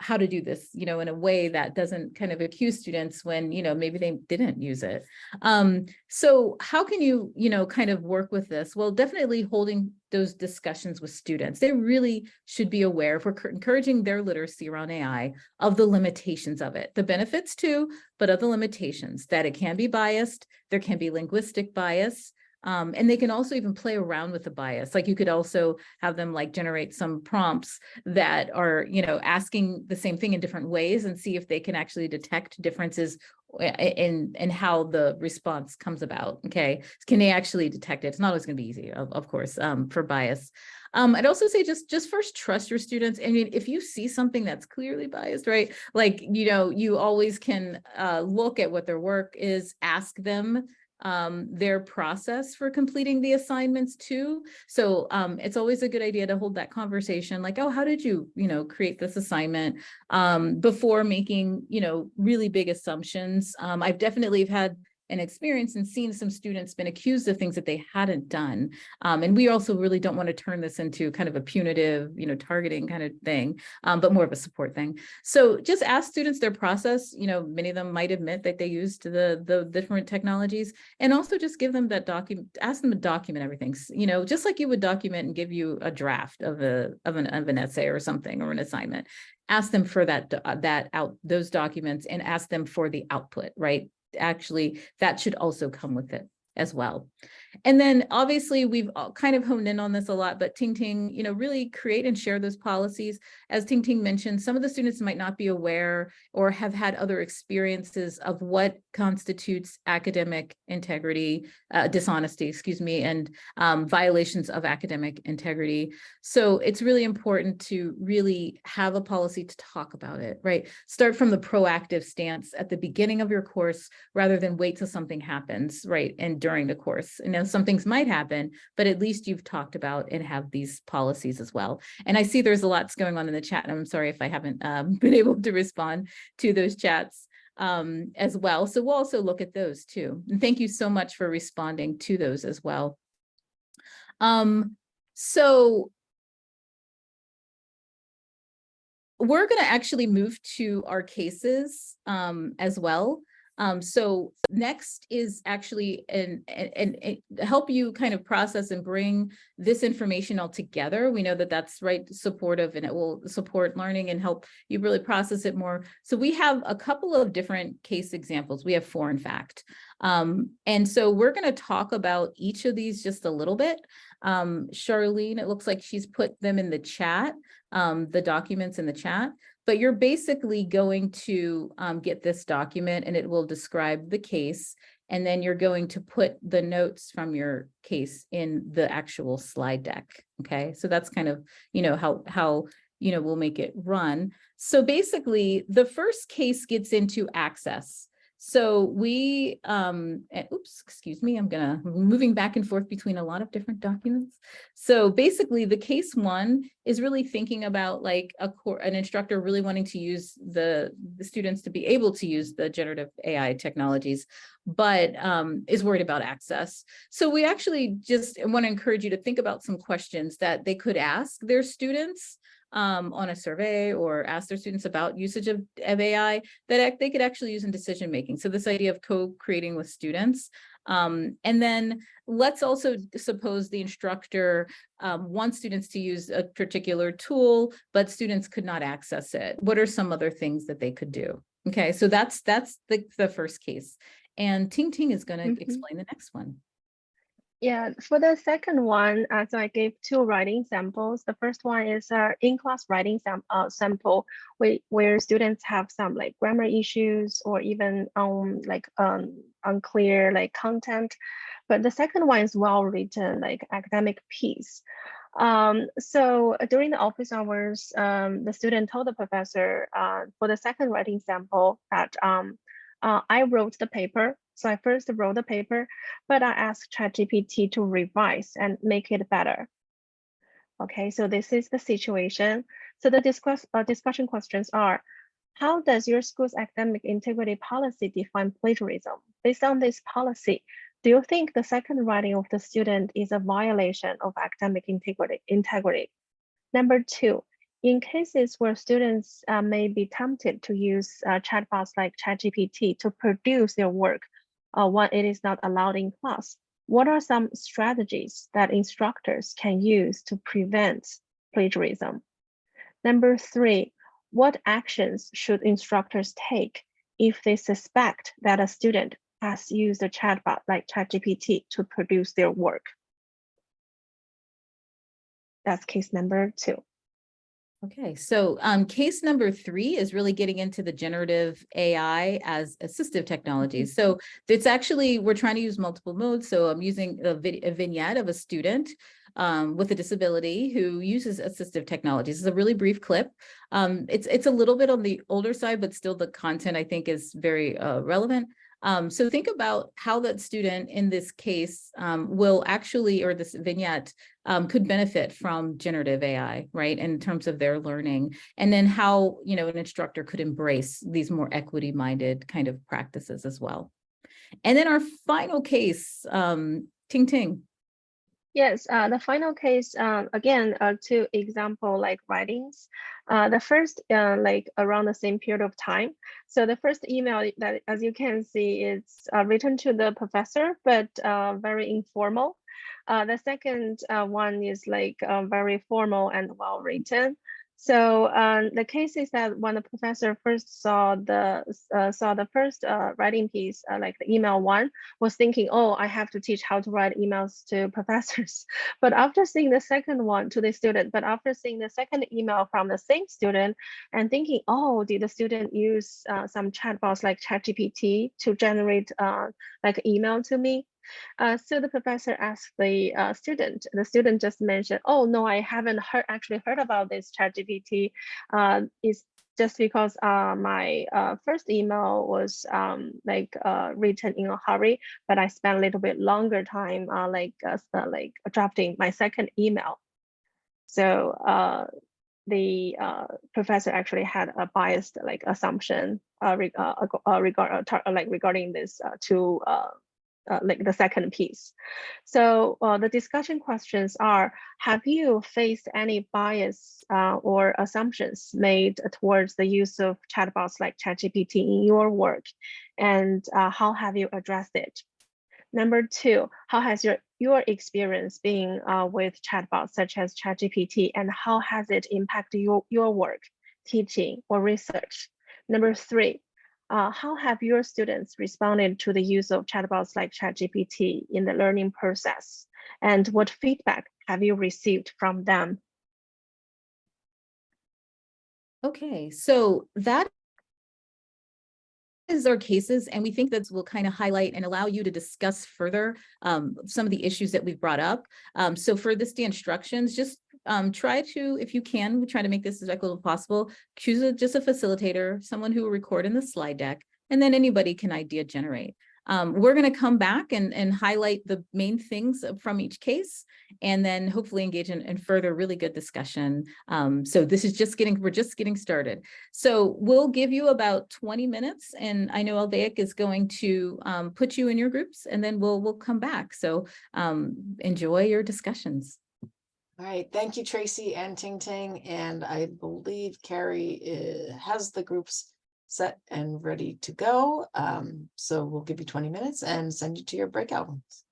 how to do this, in a way that doesn't kind of accuse students when, maybe they didn't use it. So how can you, kind of work with this? Well, definitely holding those discussions with students. They really should be aware, if we're encouraging their literacy around AI, of the limitations of it, the benefits too, but of the limitations, that it can be biased, there can be linguistic bias, and they can also even play around with the bias. Like you could also have them like generate some prompts that are, asking the same thing in different ways and see if they can actually detect differences in how the response comes about. Okay, can they actually detect it? It's not always going to be easy, of course, for bias. I'd also say just first trust your students. I mean, if you see something that's clearly biased, right? Like, you always can look at what their work is, ask them their process for completing the assignments too. So it's always a good idea to hold that conversation like, oh, how did you, create this assignment before making, really big assumptions. I've definitely had an experience and seen some students been accused of things that they hadn't done. And we also really don't want to turn this into kind of a punitive, targeting kind of thing, but more of a support thing. So just ask students their process. Many of them might admit that they used the different technologies, and also just give them that document, ask them to document everything, just like you would document and give you a draft of an essay or something, or an assignment. Ask them for those documents, and ask them for the output, right? Actually, that should also come with it as well. And then obviously we've kind of honed in on this a lot, but TingTing, really create and share those policies. As TingTing mentioned, some of the students might not be aware or have had other experiences of what constitutes academic integrity, dishonesty, and violations of academic integrity. So it's really important to really have a policy to talk about it, right? Start from the proactive stance at the beginning of your course, rather than wait till something happens, right? And during the course. And some things might happen, but at least you've talked about and have these policies as well. And I see there's a lot going on in the chat, and I'm sorry if I haven't been able to respond to those chats as well. So we'll also look at those too. And thank you so much for responding to those as well. So we're going to actually move to our cases as well. So next is actually and help you kind of process and bring this information all together. We know that that's supportive, and it will support learning and help you really process it more. So we have a couple of different case examples. We have 4, in fact. And so we're going to talk about each of these just a little bit. Charlene, it looks like she's put them in the chat, the documents in the chat. But you're basically going to get this document, and it will describe the case. And then you're going to put the notes from your case in the actual slide deck. Okay, so that's kind of, how we'll make it run. So basically, the first case gets into access. So we, oops, excuse me, I'm moving back and forth between a lot of different documents. So basically the case 1 is really thinking about like an instructor really wanting to use the students to be able to use the generative AI technologies, but is worried about access. So we actually just want to encourage you to think about some questions that they could ask their students on a survey, or ask their students about usage of AI that they could actually use in decision making. So this idea of co-creating with students. And then let's also suppose the instructor wants students to use a particular tool, but students could not access it. What are some other things that they could do? Okay, so that's the first case. And TingTing is going to explain the next one. Yeah, for the second one, so I gave 2 writing samples. The first one is an in-class writing sample where students have some like grammar issues, or even unclear like content. But the second one is well-written, like academic piece. So during the office hours, the student told the professor for the second writing sample that I wrote the paper. So I first wrote the paper, but I asked ChatGPT to revise and make it better. Okay, so this is the situation. So the discussion questions are, how does your school's academic integrity policy define plagiarism? Based on this policy, do you think the second writing of the student is a violation of academic integrity? Number 2, in cases where students may be tempted to use chatbots like ChatGPT to produce their work when it is not allowed in class, what are some strategies that instructors can use to prevent plagiarism? Number 3, what actions should instructors take if they suspect that a student has used a chatbot like ChatGPT to produce their work? That's case number 2. Okay, so case number 3 is really getting into the generative AI as assistive technologies. So it's actually, we're trying to use multiple modes. So I'm using a vignette of a student with a disability who uses assistive technologies. It's a really brief clip. It's a little bit on the older side, but still the content I think is very relevant. So think about how that student in this case will actually, or this vignette could benefit from generative AI, right? In terms of their learning, and then how, you know, an instructor could embrace these more equity-minded kind of practices as well. And then our final case, TingTing. Yes, the final case, again, two example like writings. The first, like around the same period of time. So the first email that, as you can see, it's written to the professor, but very informal. The second one is like very formal and well written. So the case is that when the professor first saw the first writing piece, like the email one, was thinking, oh, I have to teach how to write emails to professors. But after seeing the second one to the student, but after seeing the second email from the same student and thinking, oh, did the student use some chatbots like ChatGPT to generate like email to me? So the professor asked the student. The student just mentioned, "Oh no, I haven't actually heard about this ChatGPT. It's just because my first email was like written in a hurry, but I spent a little bit longer time like drafting my second email." So the professor actually had a biased like assumption regarding this two. Like the second piece. So the discussion questions are, have you faced any bias or assumptions made towards the use of chatbots like ChatGPT in your work? And how have you addressed it? Number two, how has your experience been with chatbots such as ChatGPT, and how has it impacted your work, teaching, or research? Number three, how have your students responded to the use of chatbots like ChatGPT in the learning process? And what feedback have you received from them? Okay, so that is our cases, and we think that will kind of highlight and allow you to discuss further some of the issues that we've brought up. So for this, the instructions, just try to, if you can, try to make this as equitable as possible. Choose just a facilitator, someone who will record in the slide deck, and then anybody can idea generate. We're going to come back and highlight the main things from each case, and then hopefully engage in further really good discussion. So this is we're just getting started. So we'll give you about 20 minutes, and I know LVAIC is going to put you in your groups, and then we'll come back. So enjoy your discussions. All right, thank you, Tracie and TingTing. And I believe Carrie has the groups set and ready to go. So we'll give you 20 minutes and send you to your breakout rooms.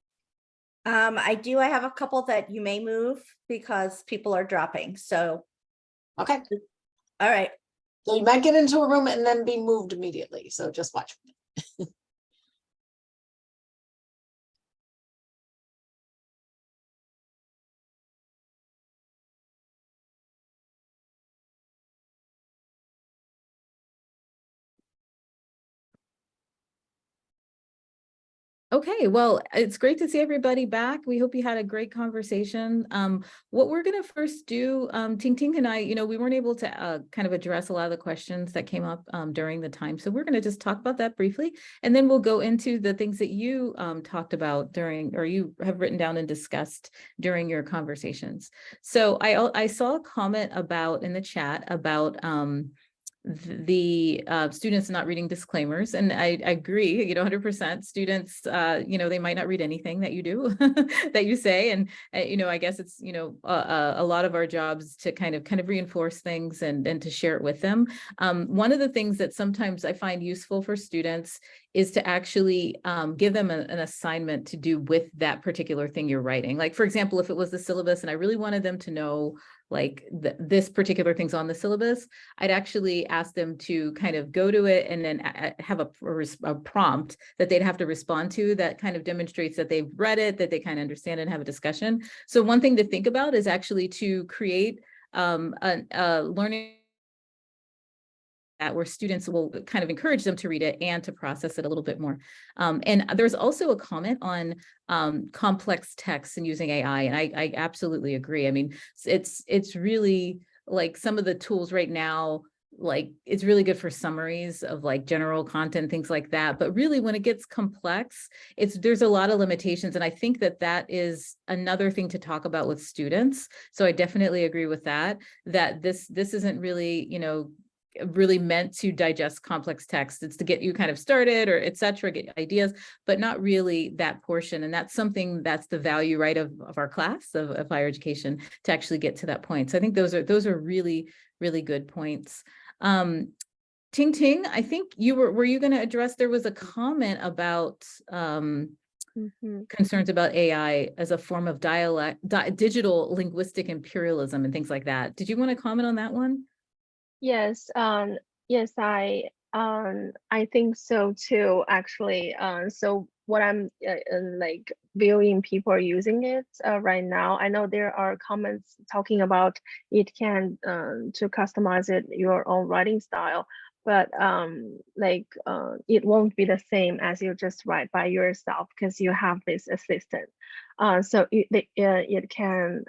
I have a couple that you may move because people are dropping. So, okay. All right. So you might get into a room and then be moved immediately. So just watch. Okay, well, it's great to see everybody back. We hope you had a great conversation. What we're going to first do, TingTing and I, we weren't able to kind of address a lot of the questions that came up during the time. So we're going to just talk about that briefly, and then we'll go into the things that you talked about during, or you have written down and discussed during your conversations. So I saw a comment about in the chat about the students not reading disclaimers, and I agree, 100%. Students, they might not read anything that you do, that you say, and I guess it's a lot of our jobs to kind of reinforce things and to share it with them. One of the things that sometimes I find useful for students is to actually give them an assignment to do with that particular thing you're writing. Like, for example, if it was the syllabus and I really wanted them to know like this particular thing's on the syllabus, I'd actually ask them to kind of go to it and then have a prompt that they'd have to respond to that kind of demonstrates that they've read it, that they kind of understand it and have a discussion. So one thing to think about is actually to create a learning where students will kind of encourage them to read it and to process it a little bit more. And there's also a comment on complex text and using AI, and I absolutely agree. I mean, it's really like some of the tools right now like, it's really good for summaries of like general content, things like that. But really when it gets complex, there's a lot of limitations. And I think that is another thing to talk about with students. So I definitely agree with that this isn't really, really meant to digest complex text. It's to get you kind of started or et cetera, get ideas, but not really that portion. And that's something that's the value, right, of our class of higher education, to actually get to that point. So I think those are really, really good points. TingTing, I think were you going to address, there was a comment about concerns about AI as a form of digital linguistic imperialism and things like that. Did you want to comment on that one? Yes, yes, I think so too, actually. So what I'm like viewing people are using it right now. I know there are comments talking about it can to customize it your own writing style, but it won't be the same as you just write by yourself because you have this assistant. So it can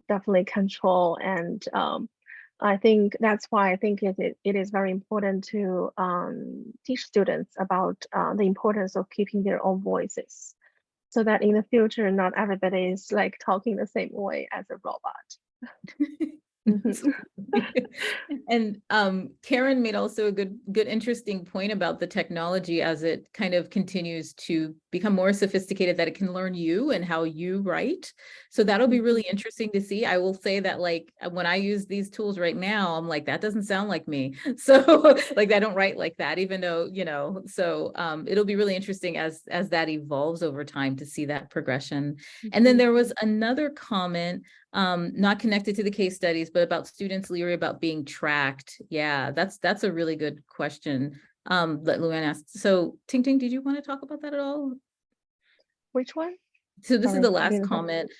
definitely control and I think that's why I think it is very important to teach students about the importance of keeping their own voices, so that in the future, not everybody is like talking the same way as a robot. And Karen made also a good interesting point about the technology as it kind of continues to become more sophisticated, that it can learn you and how you write. So that'll be really interesting to see. I will say that, like, when I use these tools right now, I'm like, that doesn't sound like me. So like, I don't write like that, even though, so it'll be really interesting as that evolves over time to see that progression. And then there was another comment, not connected to the case studies, but about students leery about being tracked. Yeah, that's a really good question that Luann asked. So TingTing, did you want to talk about that at all? Which one? So this Sorry, is the last comment.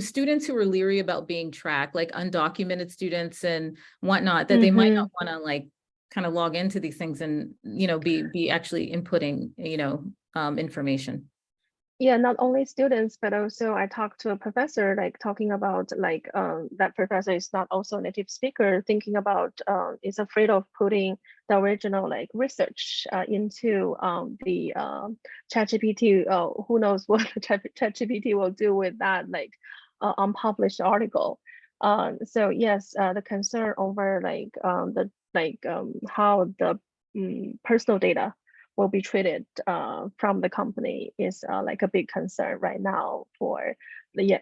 Students who are leery about being tracked, like undocumented students and whatnot, that they might not want to like kind of log into these things and be actually inputting information. Yeah, not only students, but also I talked to a professor, like talking about like that professor is not also a native speaker, thinking about is afraid of putting the original like research into the ChatGPT. Who knows what the ChatGPT will do with that like unpublished article. So yes, the concern over like how the personal data will be treated from the company is like a big concern right now for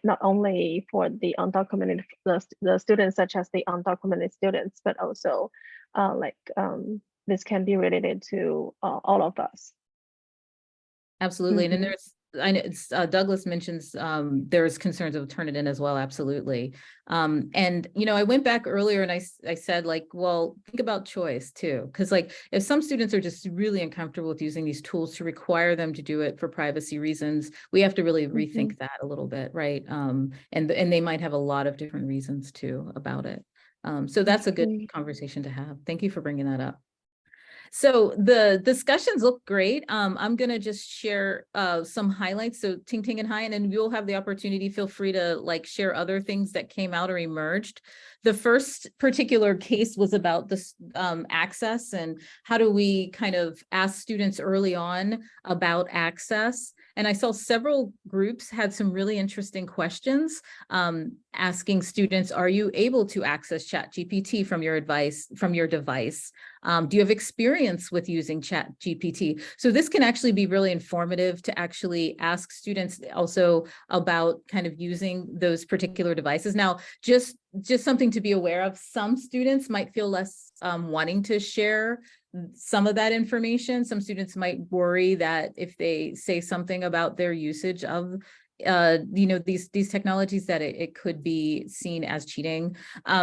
not only for the undocumented the students such as the undocumented students, but also this can be related to all of us. Absolutely. And then there's, I know Douglas mentions there's concerns of Turnitin as well. Absolutely. And, I went back earlier and I said, like, well, think about choice too. Because like, if some students are just really uncomfortable with using these tools, to require them to do it for privacy reasons, we have to really rethink that a little bit, right? And they might have a lot of different reasons too about it. So that's a good conversation to have. Thank you for bringing that up. So the discussions look great. I'm going to just share some highlights. So TingTing and Hai, and then you'll have the opportunity, feel free to like share other things that came out or emerged. The first particular case was about this access and how do we kind of ask students early on about access. And I saw several groups had some really interesting questions asking students, are you able to access ChatGPT from your device? Do you have experience with using ChatGPT? So this can actually be really informative to actually ask students also about kind of using those particular devices. Now, just something to be aware of, some students might feel less wanting to share some of that information. Some students might worry that if they say something about their usage of these technologies, that it could be seen as cheating.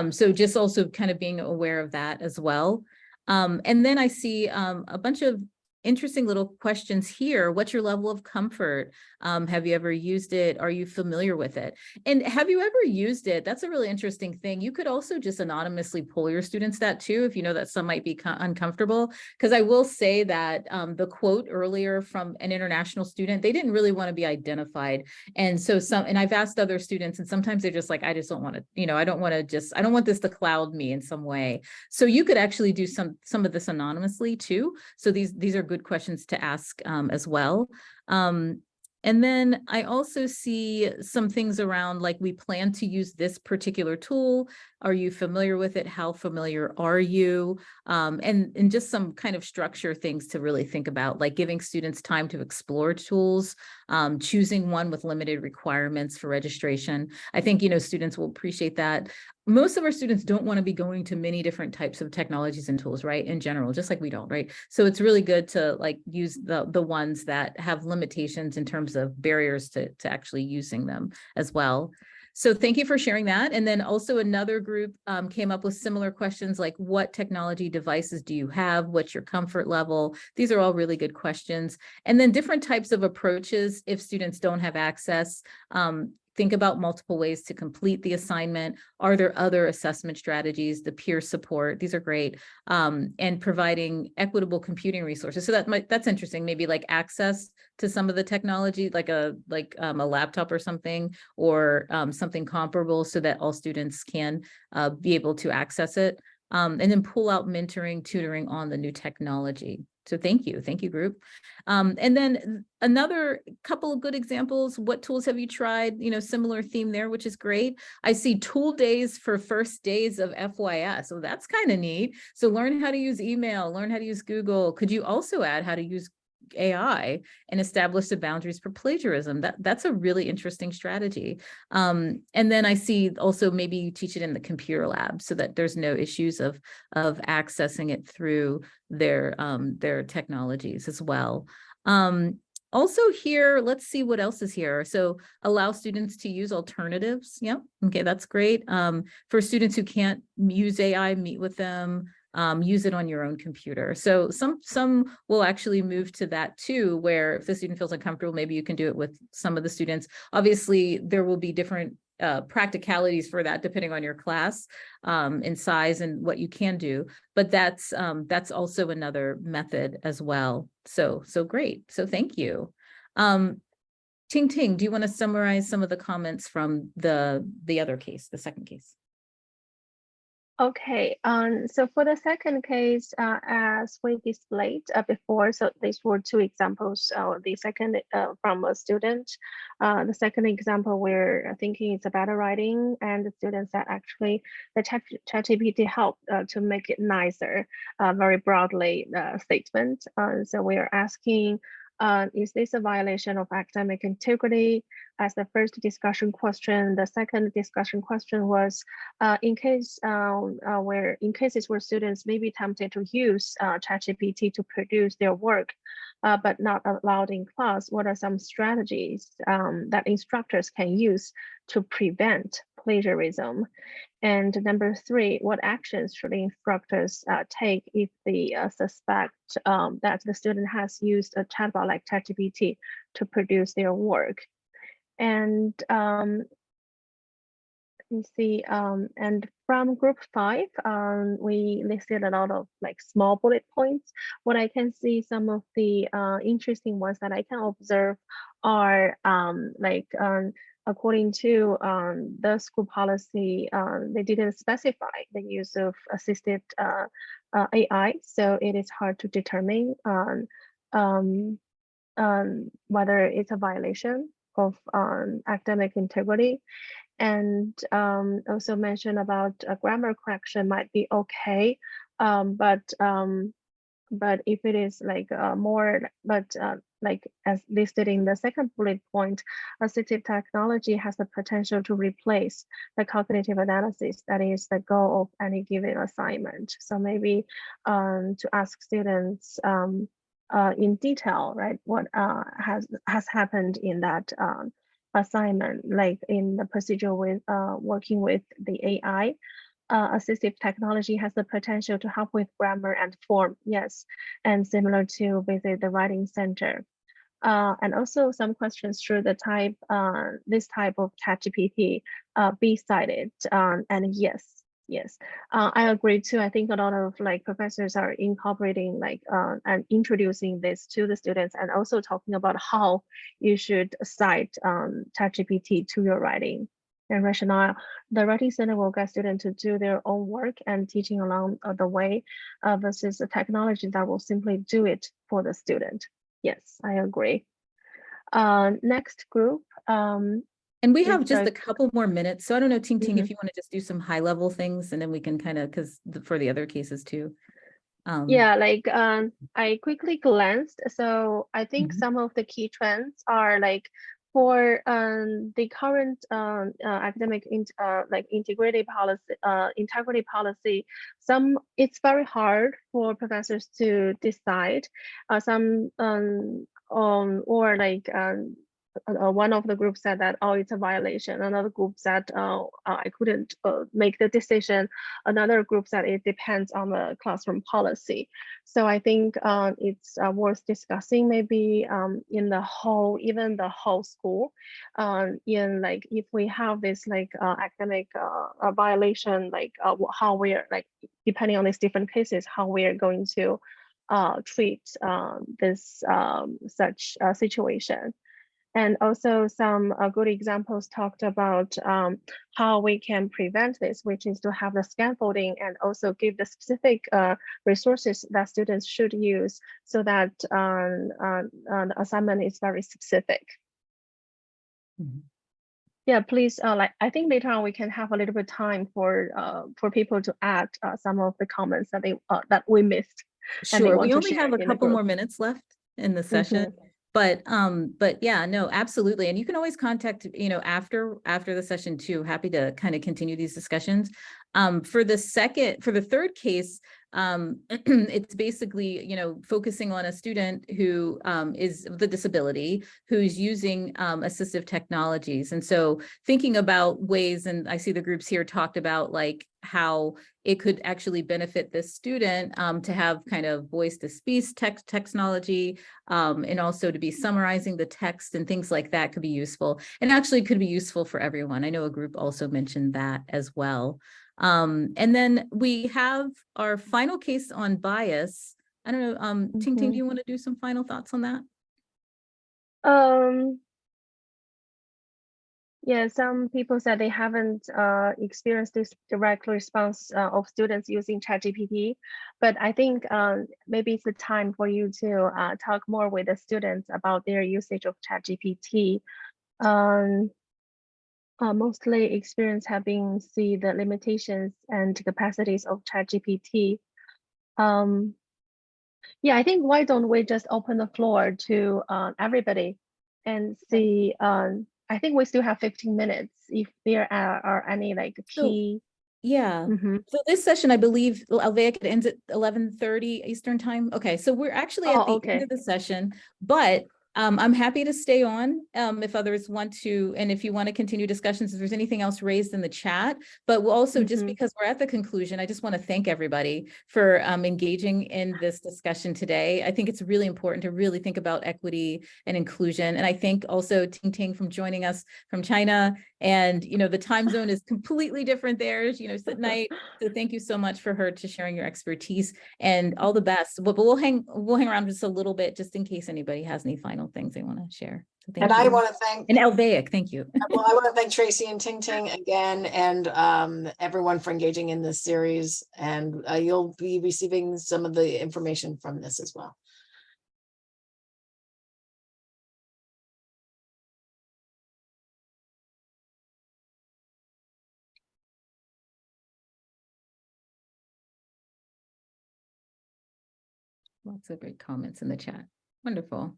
So just also kind of being aware of that as well. And then I see a bunch of interesting little questions here. What's your level of comfort? Have you ever used it? Are you familiar with it? And have you ever used it? That's a really interesting thing. You could also just anonymously poll your students that too, if you know that some might be uncomfortable. Because I will say that the quote earlier from an international student, they didn't really want to be identified. And so and I've asked other students, and sometimes they're just like, I just don't want to, you know, I don't want this to cloud me in some way. So you could actually do some of this anonymously too. So these are good questions to ask as well. And then I also see some things around, like, we plan to use this particular tool. Are you familiar with it? How familiar are you? And just some kind of structure things to really think about, like giving students time to explore tools, choosing one with limited requirements for registration. I think, you know, students will appreciate that. Most of our students don't want to be going to many different types of technologies and tools, right? In general, just like we don't, right? So it's really good to like use the ones that have limitations in terms of barriers to actually using them as well. So thank you for sharing that. And then also another group came up with similar questions like, what technology devices do you have? What's your comfort level? These are all really good questions. And then different types of approaches if students don't have access. Think about multiple ways to complete the assignment. Are there other assessment strategies? The peer support, these are great. And providing equitable computing resources. So that's interesting. Maybe like access to some of the technology, like a laptop or something, or something comparable so that all students can be able to access it. And then pull out mentoring, tutoring on the new technology. So thank you group. And then another couple of good examples. What tools have you tried? You know, similar theme there, which is great. I see tool days for first days of FYS. So that's kind of neat. So learn how to use email, learn how to use Google. Could you also add how to use AI and establish the boundaries for plagiarism? That's a really interesting strategy. And then I see also maybe you teach it in the computer lab so that there's no issues of accessing it through their technologies as well. Also here, let's see what else is here. So allow students to use alternatives. Yeah, okay, that's great. For students who can't use AI, meet with them. Use it on your own computer. So some will actually move to that too, where if the student feels uncomfortable, maybe you can do it with some of the students. Obviously, there will be different practicalities for that depending on your class and size and what you can do. But that's also another method as well. So great. So thank you. TingTing, do you want to summarize some of the comments from the other case, the second case? Okay, so for the second case, as we displayed before, so these were two examples. The second from a student. The second example, we're thinking it's about writing, and the student said actually the ChatGPT helped to make it nicer, very broadly statement. So we are asking, is this a violation of academic integrity? As the first discussion question. The second discussion question was, in cases where students may be tempted to use ChatGPT to produce their work, but not allowed in class, what are some strategies that instructors can use to prevent plagiarism? And number three, what actions should instructors take if they suspect that the student has used a chatbot like ChatGPT to produce their work? And let me see, and from group 5, we listed a lot of like small bullet points. What I can see, some of the interesting ones that I can observe are according to the school policy, they didn't specify the use of assisted AI, so it is hard to determine whether it's a violation of academic integrity. And also mention about grammar correction might be okay, but if it is like like as listed in the second bullet point, assistive technology has the potential to replace the cognitive analysis that is the goal of any given assignment. So maybe to ask students in detail, right, what has happened in that assignment, like in the procedure with working with the AI. assistive technology has the potential to help with grammar and form, yes, and similar to visit the writing center. And also some questions through the type, this type of ChatGPT be cited, and yes. I agree too. I think a lot of like professors are incorporating like and introducing this to the students, and also talking about how you should cite ChatGPT to your writing and rationale. The writing center will get students to do their own work and teaching along the way versus the technology that will simply do it for the student. Yes, I agree. Next group. And we is have just the- a couple more minutes. So I don't know, TingTing, Mhm. if you want to just do some high level things and then we can kind of, because for the other cases too. Yeah, like I quickly glanced. So I think Mhm. some of the key trends are like for the current academic like integrity policy, it's very hard for professors to decide. Some or like one of the groups said that, oh, it's a violation. Another group said, I couldn't make the decision. Another group said it depends on the classroom policy. So I think it's worth discussing maybe in the whole, even the whole school, in like if we have this like academic violation, like how we're like, depending on these different cases, how we're going to treat this such situation. And also some good examples talked about how we can prevent this, which is to have the scaffolding and also give the specific resources that students should use so that the assignment is very specific. Mhm. Yeah, please, like I think later on we can have a little bit of time for people to add some of the comments that that we missed. And they Sure, want we to only share have a in the couple group. more minutes left in the session. But yeah, no, absolutely. And you can always contact, after the session too. Happy to kind of continue these discussions. For the third case, it's basically, focusing on a student who is the disability, who's using assistive technologies. And so thinking about ways, and I see the groups here talked about like how it could actually benefit this student to have kind of voice-to-speech technology, and also to be summarizing the text and things like that could be useful, and actually could be useful for everyone. I know a group also mentioned that as well. And then we have our final case on bias. I don't know, TingTing, do you want to do some final thoughts on that? Yeah, some people said they haven't experienced this direct response of students using ChatGPT, but I think maybe it's the time for you to talk more with the students about their usage of ChatGPT. Mostly experience having see the limitations and capacities of ChatGPT. Yeah, I think why don't we just open the floor to everybody and see. I think we still have 15 minutes if there are any like key. Yeah. So this session, I believe LVAIC ends at 11:30 Eastern time. Okay, so we're actually at the end of the session, but I'm happy to stay on if others want to, and if you want to continue discussions, if there's anything else raised in the chat. But we'll also, just because we're at the conclusion, I just want to thank everybody for engaging in this discussion today. I think it's really important to really think about equity and inclusion. And I thank also TingTing from joining us from China. And, the time zone is completely different there, it's at night. So thank you so much for her to sharing your expertise, and all the best. But we'll hang around just a little bit, just in case anybody has any final things they want to share. So thank you. I want to thank LVAIC, thank you. Well, I want to thank Tracie and TingTing again, and everyone for engaging in this series. And you'll be receiving some of the information from this as well. Lots of great comments in the chat. Wonderful. Okay.